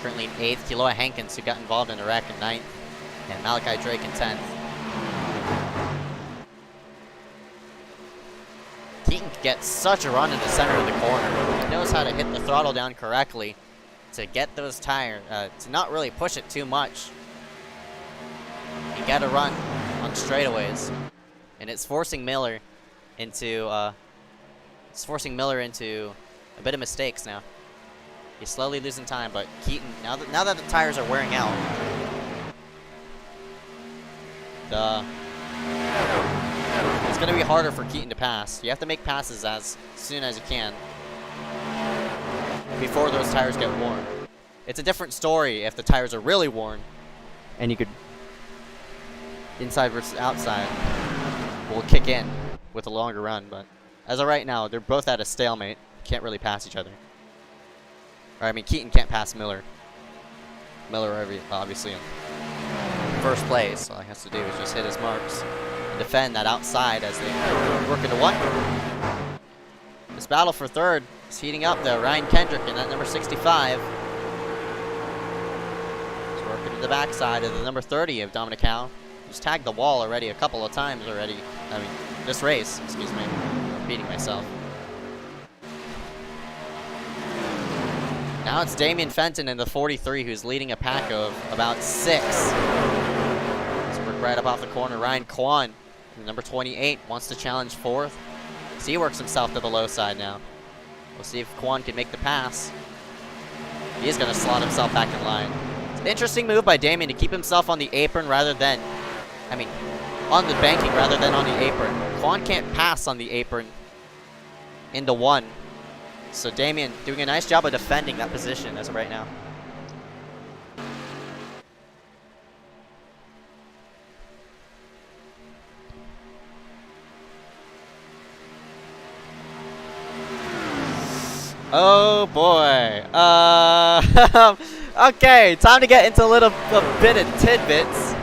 [SPEAKER 2] Currently in 8th. Kiloa Hankins, who got involved in a wreck, in 9th. And Malachi Drake in 10th. Keaton gets such a run in the center of the corner. He knows how to hit the throttle down correctly to get those tires, to not really push it too much. You gotta run on straightaways, and it's forcing Miller into a bit of mistakes now. He's slowly losing time, but Keaton, now that the tires are wearing out, it's going to be harder for Keaton to pass. You have to make passes as soon as you can before those tires get worn. It's a different story if the tires are really worn and you could inside versus outside will kick in with a longer run, but as of right now, they're both at a stalemate. Can't really pass each other. Or, I mean, Keaton can't pass Miller. Miller obviously in 1st place, so all he has to do is just hit his marks and defend that outside as they work into one. This battle for 3rd is heating up though. Ryan Kendrick in that number 65. He's working to the backside of the number 30 of Dominic Howe. He's tagged the wall already a couple of times already. I mean, this race, excuse me. I'm repeating myself. Now it's Damian Fenton in the 43 who's leading a pack of about 6. Let's work right up off the corner. Ryan Kwan, the number 28, wants to challenge 4th. So he works himself to the low side now. We'll see if Kwan can make the pass. He is going to slot himself back in line. It's an interesting move by Damian to keep himself on the apron rather than, on the banking rather than on the apron. Kwan can't pass on the apron into 1. So Damian doing a nice job of defending that position as of right now. Oh boy. Okay, time to get into a bit of tidbits.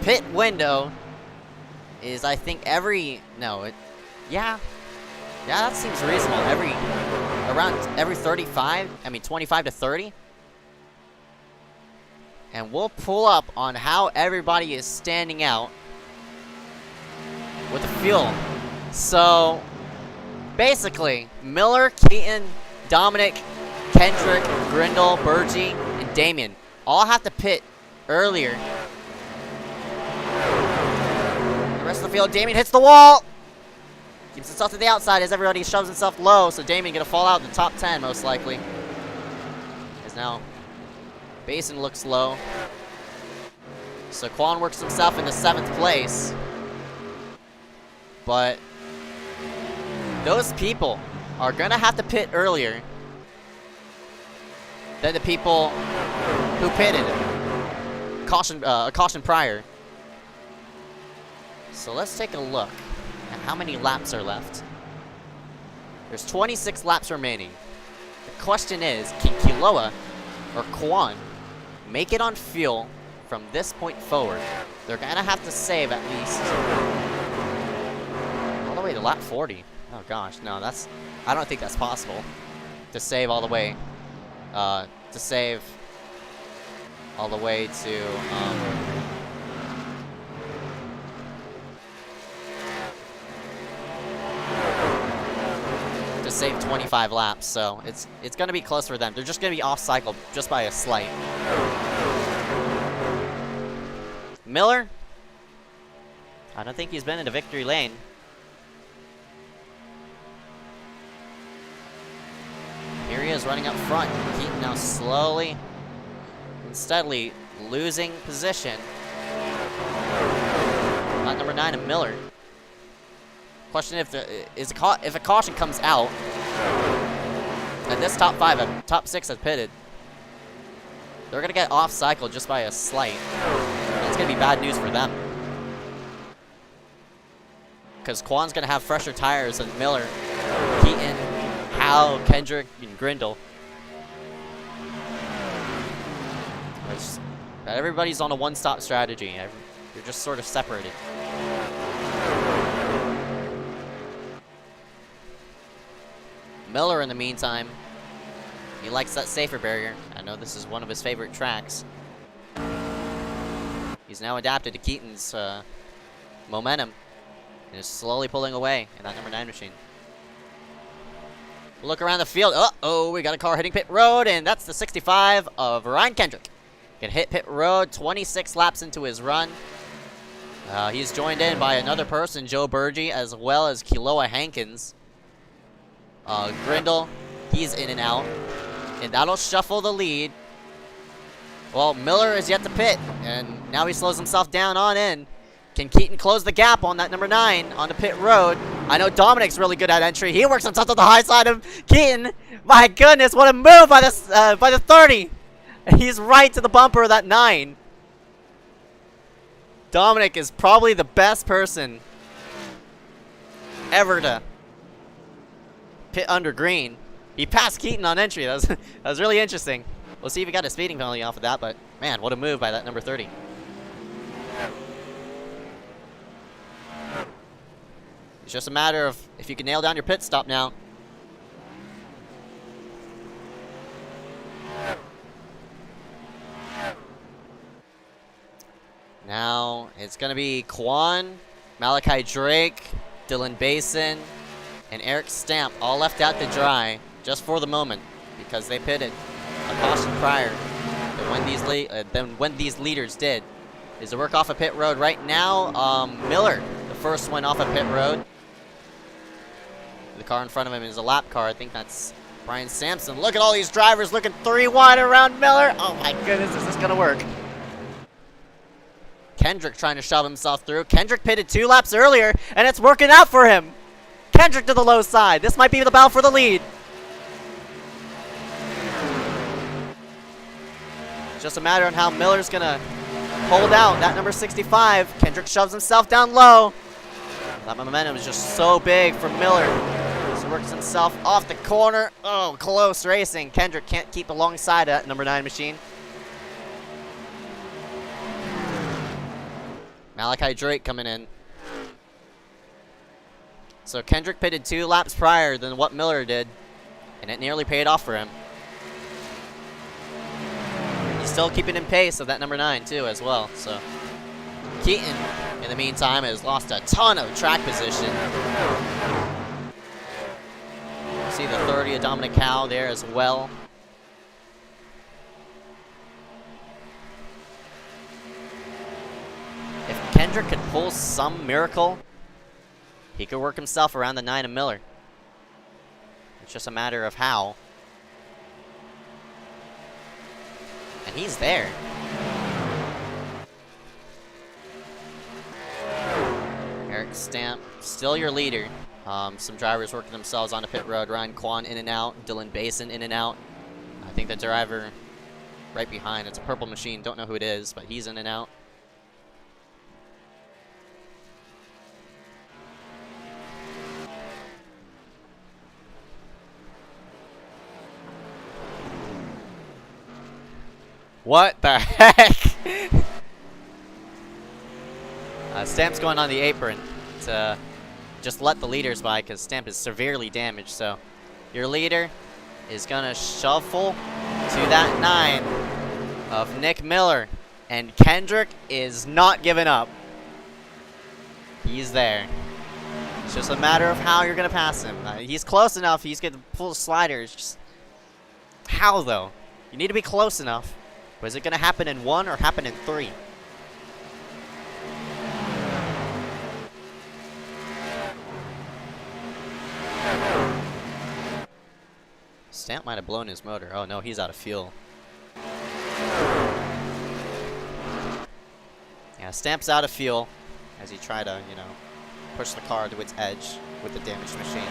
[SPEAKER 2] Pit window is, I think, yeah, that seems reasonable. Around every 35, 25 to 30. And we'll pull up on how everybody is standing out with the fuel. So, basically, Miller, Keaton, Dominic, Kendrick, Grindle, Burgee, and Damian all have to pit earlier. The rest of the field, Damian hits the wall! Keeps himself to the outside as everybody shoves himself low, so Damian gonna fall out in the top 10, most likely. As now, Basin looks low. So Quan works himself into 7th place. But those people are gonna have to pit earlier than the people who pitted. Caution prior. So let's take a look at how many laps are left. There's 26 laps remaining. The question is, can Kiloa or Quan make it on fuel from this point forward? They're gonna have to save at least all the way to to lap 40. Oh gosh, no, I don't think that's possible. To save all the way, to save all the way to, save 25 laps, so it's gonna be close for them. They're just gonna be off cycle just by a slight. Miller, I don't think he's been in a victory lane. Here he is running up front. Keaton now slowly and steadily losing position. Not number 9 and Miller. Question if a caution comes out, and this top 5 and top 6 has pitted, they're gonna get off cycle just by a slight. That's gonna be bad news for them, because Quan's gonna have fresher tires than Miller, Keaton, Howe, Kendrick, and Grindle. Everybody's on a one-stop strategy. You're just sort of separated. Miller, in the meantime, he likes that safer barrier. I know this is one of his favorite tracks. He's now adapted to Keaton's momentum and is slowly pulling away in that number 9 machine. Look around the field. Uh-oh, we got a car hitting pit road, and that's the 65 of Ryan Kendrick. Can hit pit road 26 laps into his run. He's joined in by another person, Joe Burgee, as well as Kiloa Hankins. Grindle, he's in and out, and that'll shuffle the lead. Well, Miller is yet to pit, and now he slows himself down on in. Can Keaton close the gap on that number 9 on the pit road? I know Dominic's really good at entry. He works himself to the high side of Keaton. My goodness, what a move by the 30. He's right to the bumper of that 9. Dominic is probably the best person ever to pit under green. He passed Keaton on entry. That was really interesting. We'll see if he got a speeding penalty off of that, but man, what a move by that number 30. It's just a matter of if you can nail down your pit stop now. Now it's gonna be Quan, Malachi Drake, Dylan Basin, and Eric Stamp all left out to dry just for the moment because they pitted a caution prior than when these leaders did. Is to work off a pit road right now. Miller, the first one off a pit road. The car in front of him is a lap car. I think that's Brian Sampson. Look at all these drivers looking 3 wide around Miller. Oh my goodness, is this gonna work? Kendrick trying to shove himself through. Kendrick pitted 2 laps earlier, and it's working out for him. Kendrick to the low side. This might be the battle for the lead. It's just a matter of how Miller's gonna hold out that number 65. Kendrick shoves himself down low. That momentum is just so big for Miller. So he works himself off the corner. Oh, close racing. Kendrick can't keep alongside that number 9 machine. Malachi Drake coming in. So Kendrick pitted 2 laps prior than what Miller did, and it nearly paid off for him. He's still keeping in pace of that number 9 too as well. So Keaton, in the meantime, has lost a ton of track position. See the 30 of Dominic Howe there as well. If Kendrick could pull some miracle, he could work himself around the 9 of Miller. It's just a matter of how. And he's there. Eric Stamp, still your leader. Some drivers working themselves on the pit road. Ryan Quan in and out. Dylan Basin in and out. I think the driver right behind, it's a purple machine. Don't know who it is, but he's in and out. What the heck? Stamp's going on the apron to just let the leaders by because Stamp is severely damaged. So your leader is going to shuffle to that 9 of Nick Miller. And Kendrick is not giving up. He's there. It's just a matter of how you're going to pass him. He's close enough. He's getting full sliders. Just how, though? You need to be close enough. But is it going to happen in 1 or happen in 3? Stamp might have blown his motor. Oh, no, he's out of fuel. Yeah, Stamp's out of fuel as he tried to, you know, push the car to its edge with the damaged machine.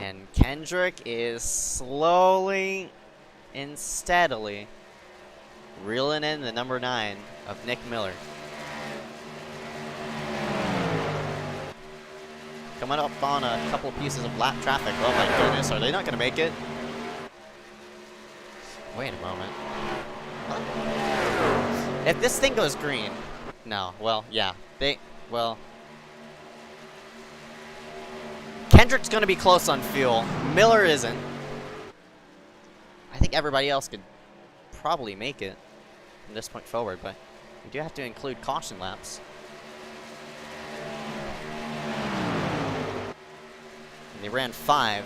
[SPEAKER 2] And Kendrick is slowly and steadily reeling in the number 9 of Nick Miller. Coming up on a couple pieces of lap traffic. Oh my goodness, are they not going to make it? Wait a moment. What? If this thing goes green... No, well, yeah. Well... Kendrick's going to be close on fuel. Miller isn't. I think everybody else could probably make it from this point forward, but we do have to include caution laps. And they ran 5.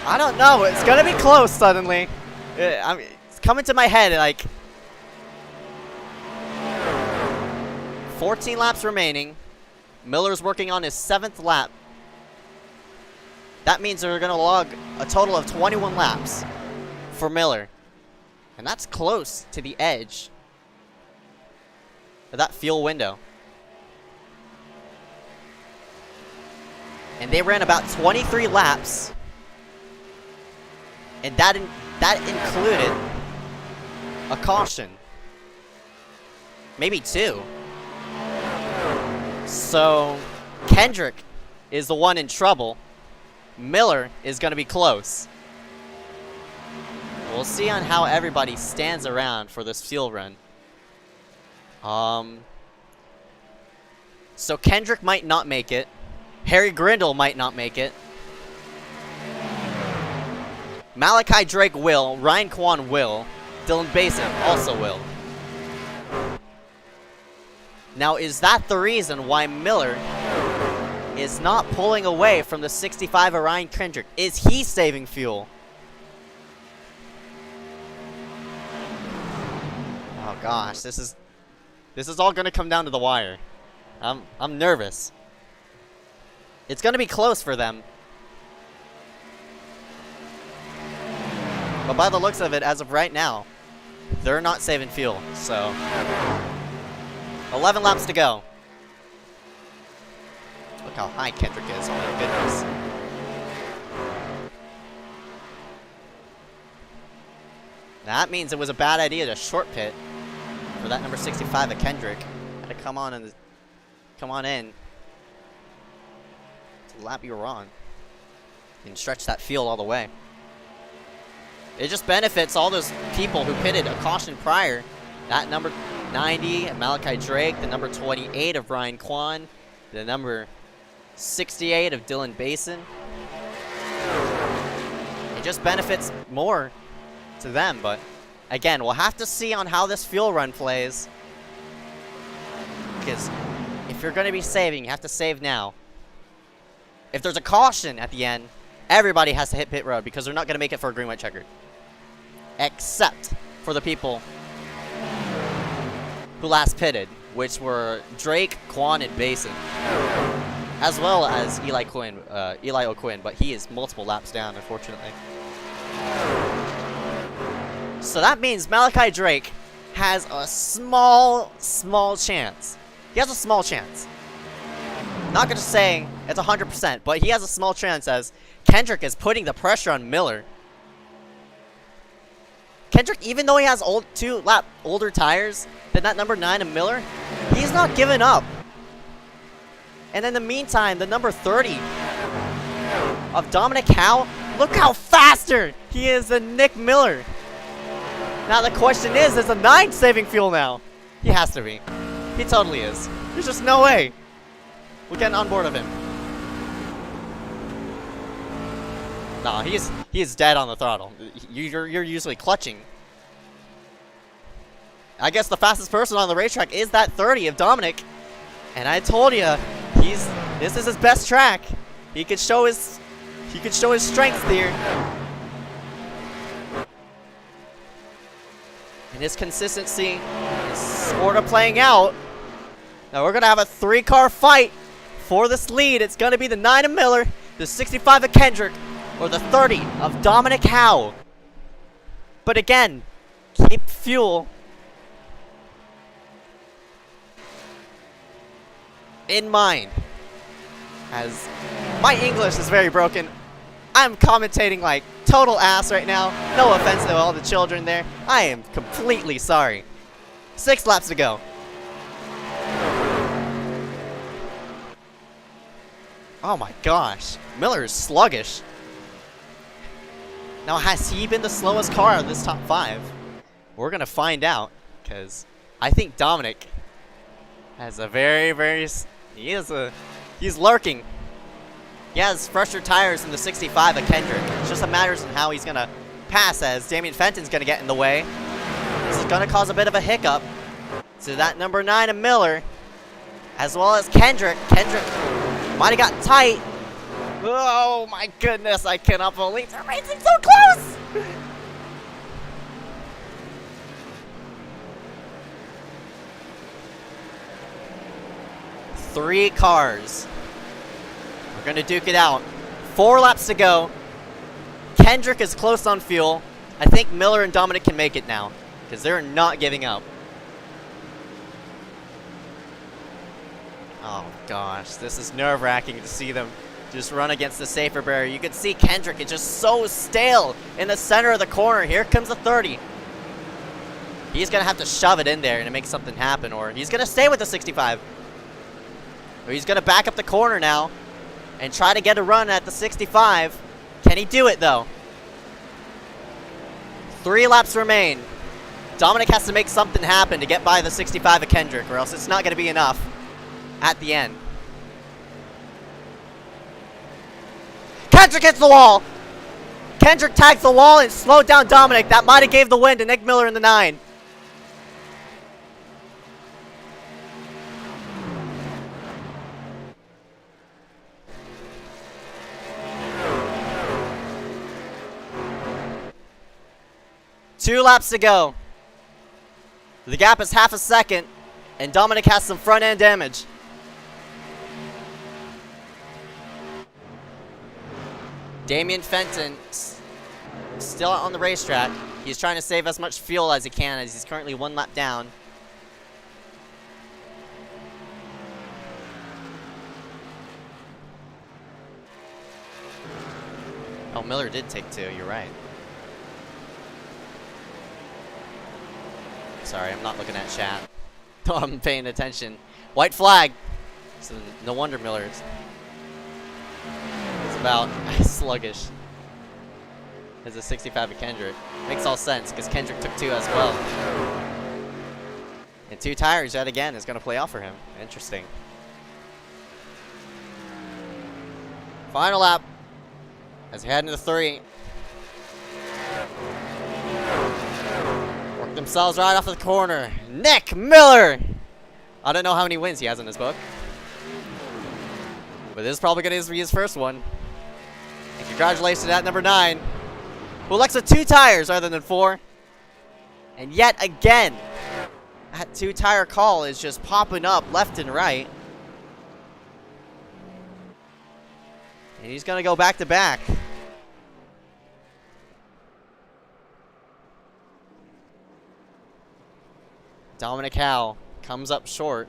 [SPEAKER 2] I don't know. It's going to be close suddenly. I mean, it's coming to my head like... 14 laps remaining. Miller's working on his 7th lap. That means they're going to log a total of 21 laps for Miller. And that's close to the edge of that fuel window. And they ran about 23 laps. And that included a caution. Maybe 2. So Kendrick is the one in trouble. Miller is going to be close. We'll see on how everybody stands around for this fuel run. So Kendrick might not make it. Harry Grindle might not make it. Malachi Drake will. Ryan Kwan will. Dylan Basin also will. Now, is that the reason why Miller is not pulling away from the 65 of Ryan Kendrick? Is he saving fuel? Oh gosh, this is all gonna come down to the wire. I'm nervous. It's gonna be close for them. But by the looks of it, as of right now, they're not saving fuel, so 11 laps to go. Look how high Kendrick is. Oh my goodness. That means it was a bad idea to short pit for that number 65 of Kendrick. Had to come on in to the lap you were on and stretch that field all the way. It just benefits all those people who pitted a caution prior. That number 90 of Malachi Drake, the number 28 of Ryan Kwan, the number 68 of Dylan Basin. It just benefits more to them, but again, we'll have to see on how this fuel run plays. Because if you're going to be saving, you have to save now. If there's a caution at the end, everybody has to hit pit road because they're not going to make it for a green-white checkered. Except for the people who last pitted, which were Drake, Kwan, and Basin. As well as Eli O'Quinn, but he is multiple laps down, unfortunately. So that means Malachi Drake has a small chance. He has a small chance. Not going to say it's 100%, but he has a small chance as Kendrick is putting the pressure on Miller. Kendrick, even though he has 2 lap older tires than that number 9 of Miller, he's not giving up. And in the meantime, the number 30 of Dominic Howe, look how faster he is than Nick Miller. Now the question is the 9 saving fuel now? He has to be. He totally is. There's just no way. We'll get on board of him. No, he's dead on the throttle. You're usually clutching. I guess the fastest person on the racetrack is that 30 of Dominic. And I told you, this is his best track. He could show his strengths here. And his consistency is sort of playing out. Now we're gonna have a 3-car fight for this lead. It's gonna be the 9 of Miller, the 65 of Kendrick, or the 30 of Dominic Howe. But again, keep fuel in mind, as my English is very broken. I'm commentating like total ass right now. No offense to all the children there. I am completely sorry. 6 laps to go. Oh my gosh. Miller is sluggish. Now, has he been the slowest car of this top 5? We're going to find out, because I think Dominic has a he's lurking. He has fresher tires than the 65 of Kendrick. It's just a matter of how he's going to pass, as Damian Fenton's going to get in the way. This is going to cause a bit of a hiccup to that number 9 of Miller, as well as Kendrick. Kendrick might have got tight. Oh my goodness, I cannot believe they're racing so close! Three cars. We're gonna duke it out. 4 laps to go. Kendrick is close on fuel. I think Miller and Dominic can make it now, because they're not giving up. Oh gosh, this is nerve-wracking to see them just run against the safer barrier. You can see Kendrick is just so stale in the center of the corner. Here comes the 30. He's going to have to shove it in there and make something happen, or he's going to stay with the 65. Or he's going to back up the corner now and try to get a run at the 65. Can he do it, though? 3 laps remain. Dominic has to make something happen to get by the 65 of Kendrick, or else it's not going to be enough at the end. Kendrick hits the wall. Kendrick tags the wall and slowed down Dominic. That might have gave the win to Nick Miller in the 9. Two laps to go. The gap is half a second, and Dominic has some front end damage. Damian Fenton still out on the racetrack. He's trying to save as much fuel as he can, as he's currently 1 lap down. Oh, Miller did take 2, you're right. Sorry, I'm not looking at chat. I'm paying attention. White flag. So no wonder Miller's about as sluggish as a 65 of Kendrick. Makes all sense, because Kendrick took 2 as well. And 2 tires yet again is going to play out for him. Interesting. Final lap as we head into 3. Work themselves right off the corner. Nick Miller! I don't know how many wins he has in his book, but this is probably going to be his first one. And congratulations to that number 9, who elects with 2 tires rather than 4. And yet again, that 2-tire call is just popping up left and right. And he's going to go back to back. Dominic Howe comes up short.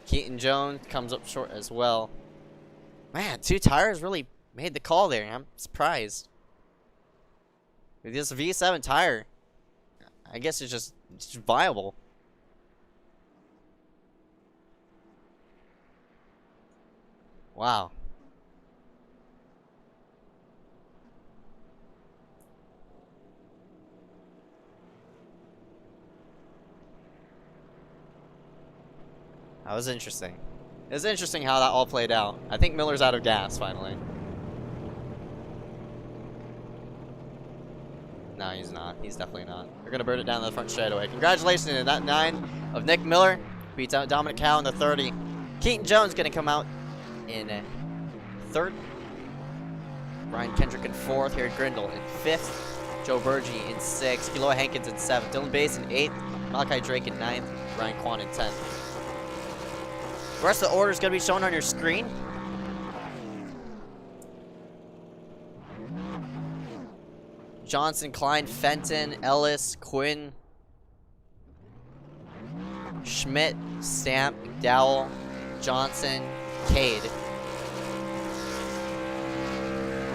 [SPEAKER 2] Keaton Jones comes up short as well. Man, 2 tires really made the call there. I'm surprised. With this V7 tire, I guess it's just viable. Wow. That was interesting. It's interesting how that all played out. I think Miller's out of gas finally. No, he's not. He's definitely not. We're gonna burn it down the front straightaway. Congratulations in that 9 of Nick Miller. Beats out Dominic Howe in the 30. Keaton Jones gonna come out in 3rd. Brian Kendrick in 4th. Harry Grindle in 5th. Joe Burgee in 6th. Eloy Hankins in 7th. Dylan Bass in 8th. Malachi Drake in 9th. Ryan Kwan in 10th. The rest of the order is gonna be shown on your screen. Johnson, Klein, Fenton, Ellis, Quinn, Schmidt, Stamp, McDowell, Johnson, Cade,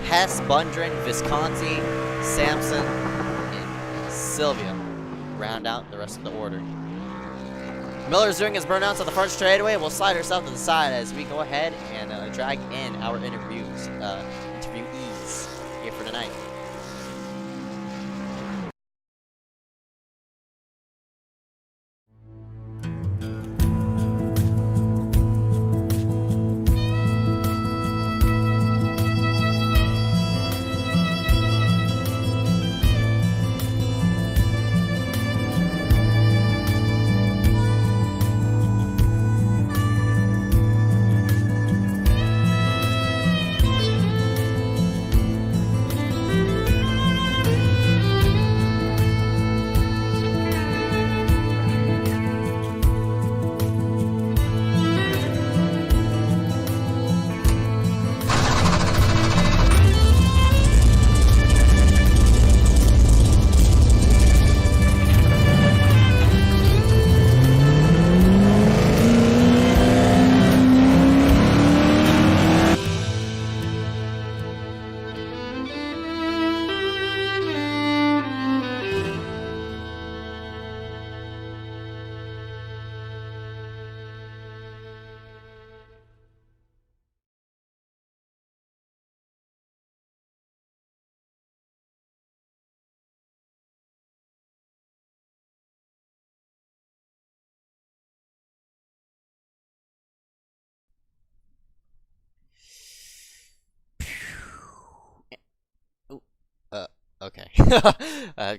[SPEAKER 2] Hess, Bundren, Visconti, Sampson, and Sylvia round out the rest of the order. Miller's doing his burnouts on the front straightaway. We'll slide ourselves to the side as we go ahead and drag in our interviewees here for tonight. Okay.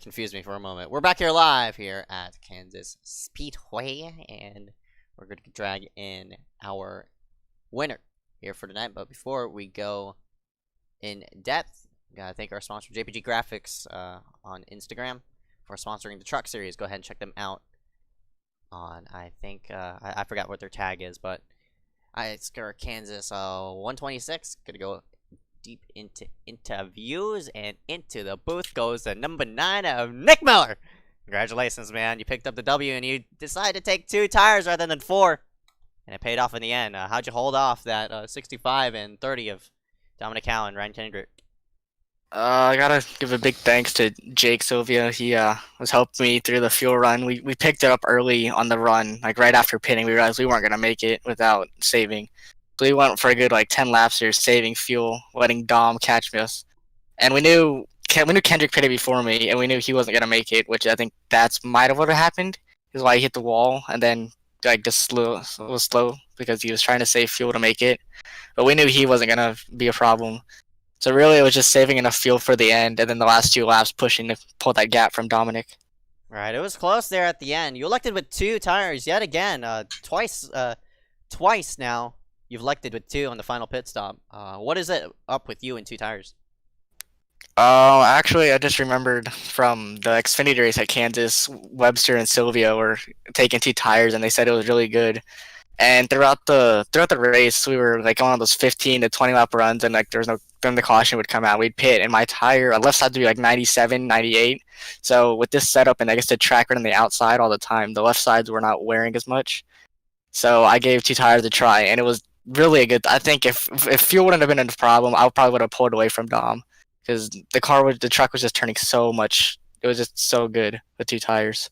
[SPEAKER 2] Confused me for a moment. We're back here live here at Kansas Speedway, and we're going to drag in our winner here for tonight. But before we go in depth, we gotta thank our sponsor, JPG Graphics, on Instagram for sponsoring the truck series. Go ahead and check them out on, I think, I forgot what their tag is, but iSCAR Kansas 126. Gonna go deep into interviews, and into the booth goes the number 9 of Nick Miller. Congratulations, man. You picked up the W, and you decided to take 2 tires rather than 4, and it paid off in the end. How'd you hold off that 65 and 30 of Dominic Howe and Ryan Kendrick?
[SPEAKER 8] I gotta give a big thanks to Jake Sylvia. He was helping me through the fuel run. We picked it up early on the run, like right after pitting. We realized we weren't gonna make it without saving. So we went for a good 10 laps here, saving fuel, letting Dom catch us. And we knew Kendrick pitted before me, and we knew he wasn't gonna make it, which I think that's might have what happened. Is why he hit the wall and then just was slow because he was trying to save fuel to make it. But we knew he wasn't gonna be a problem. So really, it was just saving enough fuel for the end, and then the last 2 laps pushing to pull that gap from Dominic.
[SPEAKER 2] Right, it was close there at the end. You elected with 2 tires yet again, twice now. You've elected with 2 on the final pit stop. What is it up with you and 2 tires?
[SPEAKER 8] Actually, I just remembered from the Xfinity race at Kansas, Webster and Sylvia were taking 2 tires, and they said it was really good. And throughout the race, we were going on those 15 to 20 lap runs, and there was no, then the caution would come out. We'd pit, and my tire, left side would be 97, 98. So with this setup, and I guess the track right on the outside all the time, the left sides were not wearing as much. So I gave 2 tires a try, and it was really a good. I think if fuel wouldn't have been a problem, I probably would have pulled away from Dom because the truck was just turning so much. It was just so good with 2 tires.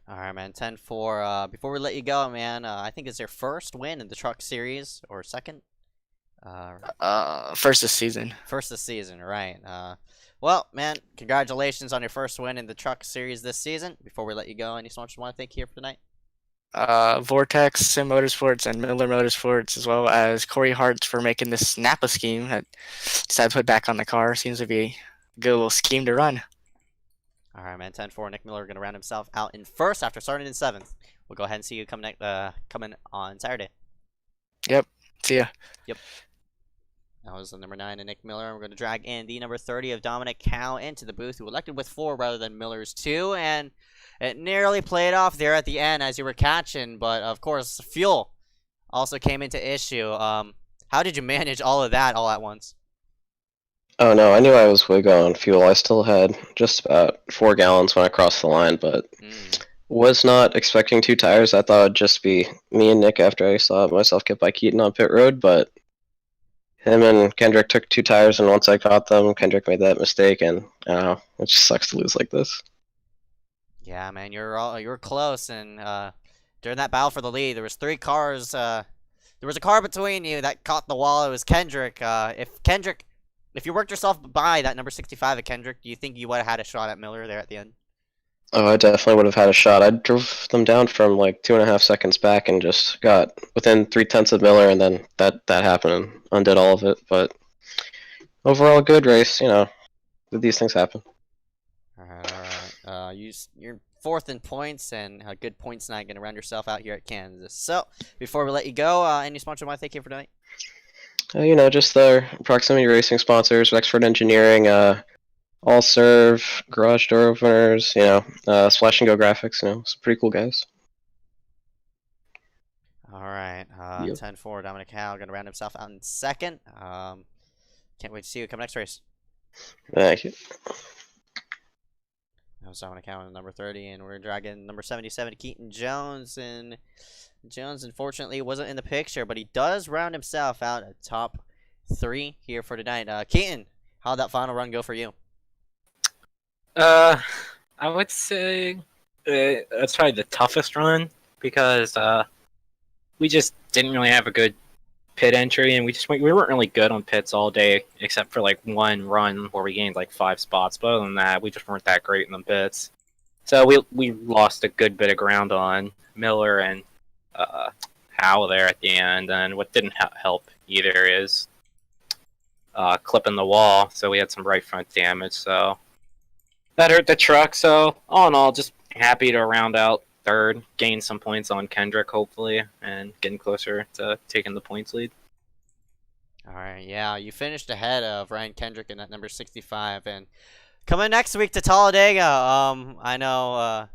[SPEAKER 2] All right, man. 10-4. Before we let you go, man, I think it's your first win in the truck series, or second?
[SPEAKER 8] First this season.
[SPEAKER 2] First this season, right. Well, man, congratulations on your first win in the truck series this season. Before we let you go, any sponsors want to thank you here for tonight?
[SPEAKER 8] Vortex Sim Motorsports and Miller Motorsports, as well as Corey Hartz for making this Napa scheme that decided to put back on the car. Seems to be a good little scheme to run.
[SPEAKER 2] All right, man. 10-4. Nick Miller going to round himself out in first after starting in 7th. We'll go ahead and see you coming on Saturday.
[SPEAKER 8] Yep. See ya.
[SPEAKER 2] Yep. That was the number 9 of Nick Miller. We're going to drag in the number 30 of Dominic Cow into the booth, who elected with 4 rather than Miller's 2, and it nearly played off there at the end as you were catching, but of course, fuel also came into issue. How did you manage all of that all at once?
[SPEAKER 6] Oh no, I knew I was way on fuel. I still had just about 4 gallons when I crossed the line, but was not expecting 2 tires. I thought it'd just be me and Nick after I saw myself get by Keaton on pit road, but him and Kendrick took 2 tires, and once I caught them, Kendrick made that mistake, and it just sucks to lose like this. Yeah,
[SPEAKER 2] man, you were close, and during that battle for the lead, there was 3 cars. There was a car between you that caught the wall. It was Kendrick. If you worked yourself by that number 65 of Kendrick, do you think you would have had a shot at Miller there at the end?
[SPEAKER 6] Oh, I definitely would have had a shot. I drove them down from like 2.5 seconds back and just got within 0.3 of Miller, and then that happened and undid all of it. But overall, good race. These things happen.
[SPEAKER 2] All right. You're 4th in points, and a good points night. Going to round yourself out here at Kansas. So before we let you go, any sponsor want to thank you for tonight?
[SPEAKER 6] Just the proximity racing sponsors, Wexford Engineering, All Serve, Garage Door Openers, Splash and Go Graphics, some pretty cool guys.
[SPEAKER 2] All right, 10-4, Dominic Howe going to round himself out in 2nd. Can't wait to see you come next race.
[SPEAKER 6] Thank you.
[SPEAKER 2] That was Dominic Howe in number 30, and we're dragging number 77, Keaton Jones, and Jones, unfortunately, wasn't in the picture, but he does round himself out at top 3 here for tonight. Keaton, how'd that final run go for you?
[SPEAKER 9] I would say that's probably the toughest run because we just didn't really have a good pit entry, and we weren't really good on pits all day, except for like one run where we gained like 5 spots. But other than that, we just weren't that great in the pits. So we lost a good bit of ground on Miller and Howe there at the end, and what didn't help either is clipping the wall, so we had some right front damage, so that hurt the truck. So all in all, just happy to round out 3rd, gain some points on Kendrick hopefully, and getting closer to taking the points lead.
[SPEAKER 2] All right, yeah, you finished ahead of Ryan Kendrick in that number 65, and coming next week to Talladega, I know,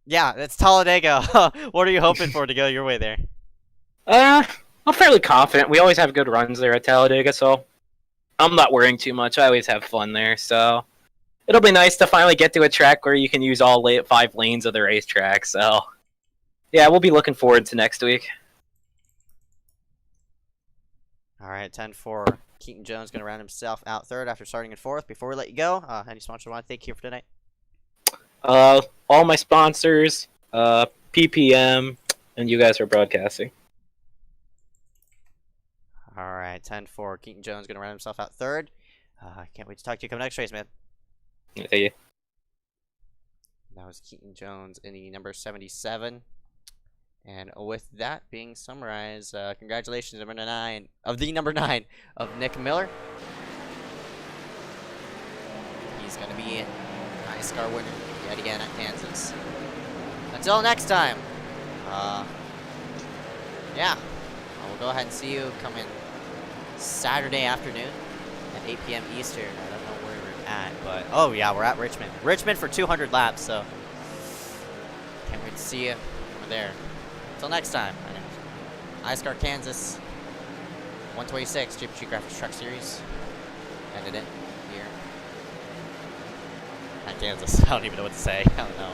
[SPEAKER 2] yeah, it's Talladega. What are you hoping for to go your way there?
[SPEAKER 9] I'm fairly confident. We always have good runs there at Talladega, so I'm not worrying too much. I always have fun there, so it'll be nice to finally get to a track where you can use all 5 lanes of the racetrack. So, yeah, we'll be looking forward to next week.
[SPEAKER 2] All right, 10-4. Keaton Jones going to round himself out 3rd after starting in 4th. Before we let you go, any sponsor want to thank you for tonight?
[SPEAKER 9] All my sponsors, PPM, and you guys for broadcasting.
[SPEAKER 2] All right, 10-4. Keaton Jones going to round himself out 3rd. Can't wait to talk to you coming next race, man.
[SPEAKER 9] Yeah, thank you.
[SPEAKER 2] That was Keaton Jones in the number 77. And with that being summarized, congratulations, number 9 of Nick Miller. He's going to be an iSCAR winner yet again at Kansas. Until next time, yeah, we'll go ahead and see you coming Saturday afternoon at 8 p.m. Eastern. I don't know where we're at, but oh yeah, we're at Richmond. Richmond for 200 laps, so can't wait to see you over there. Until next time, iSCAR Kansas 126 JPG Graphics Truck Series. Ended it here at Kansas. I don't even know what to say. I don't know.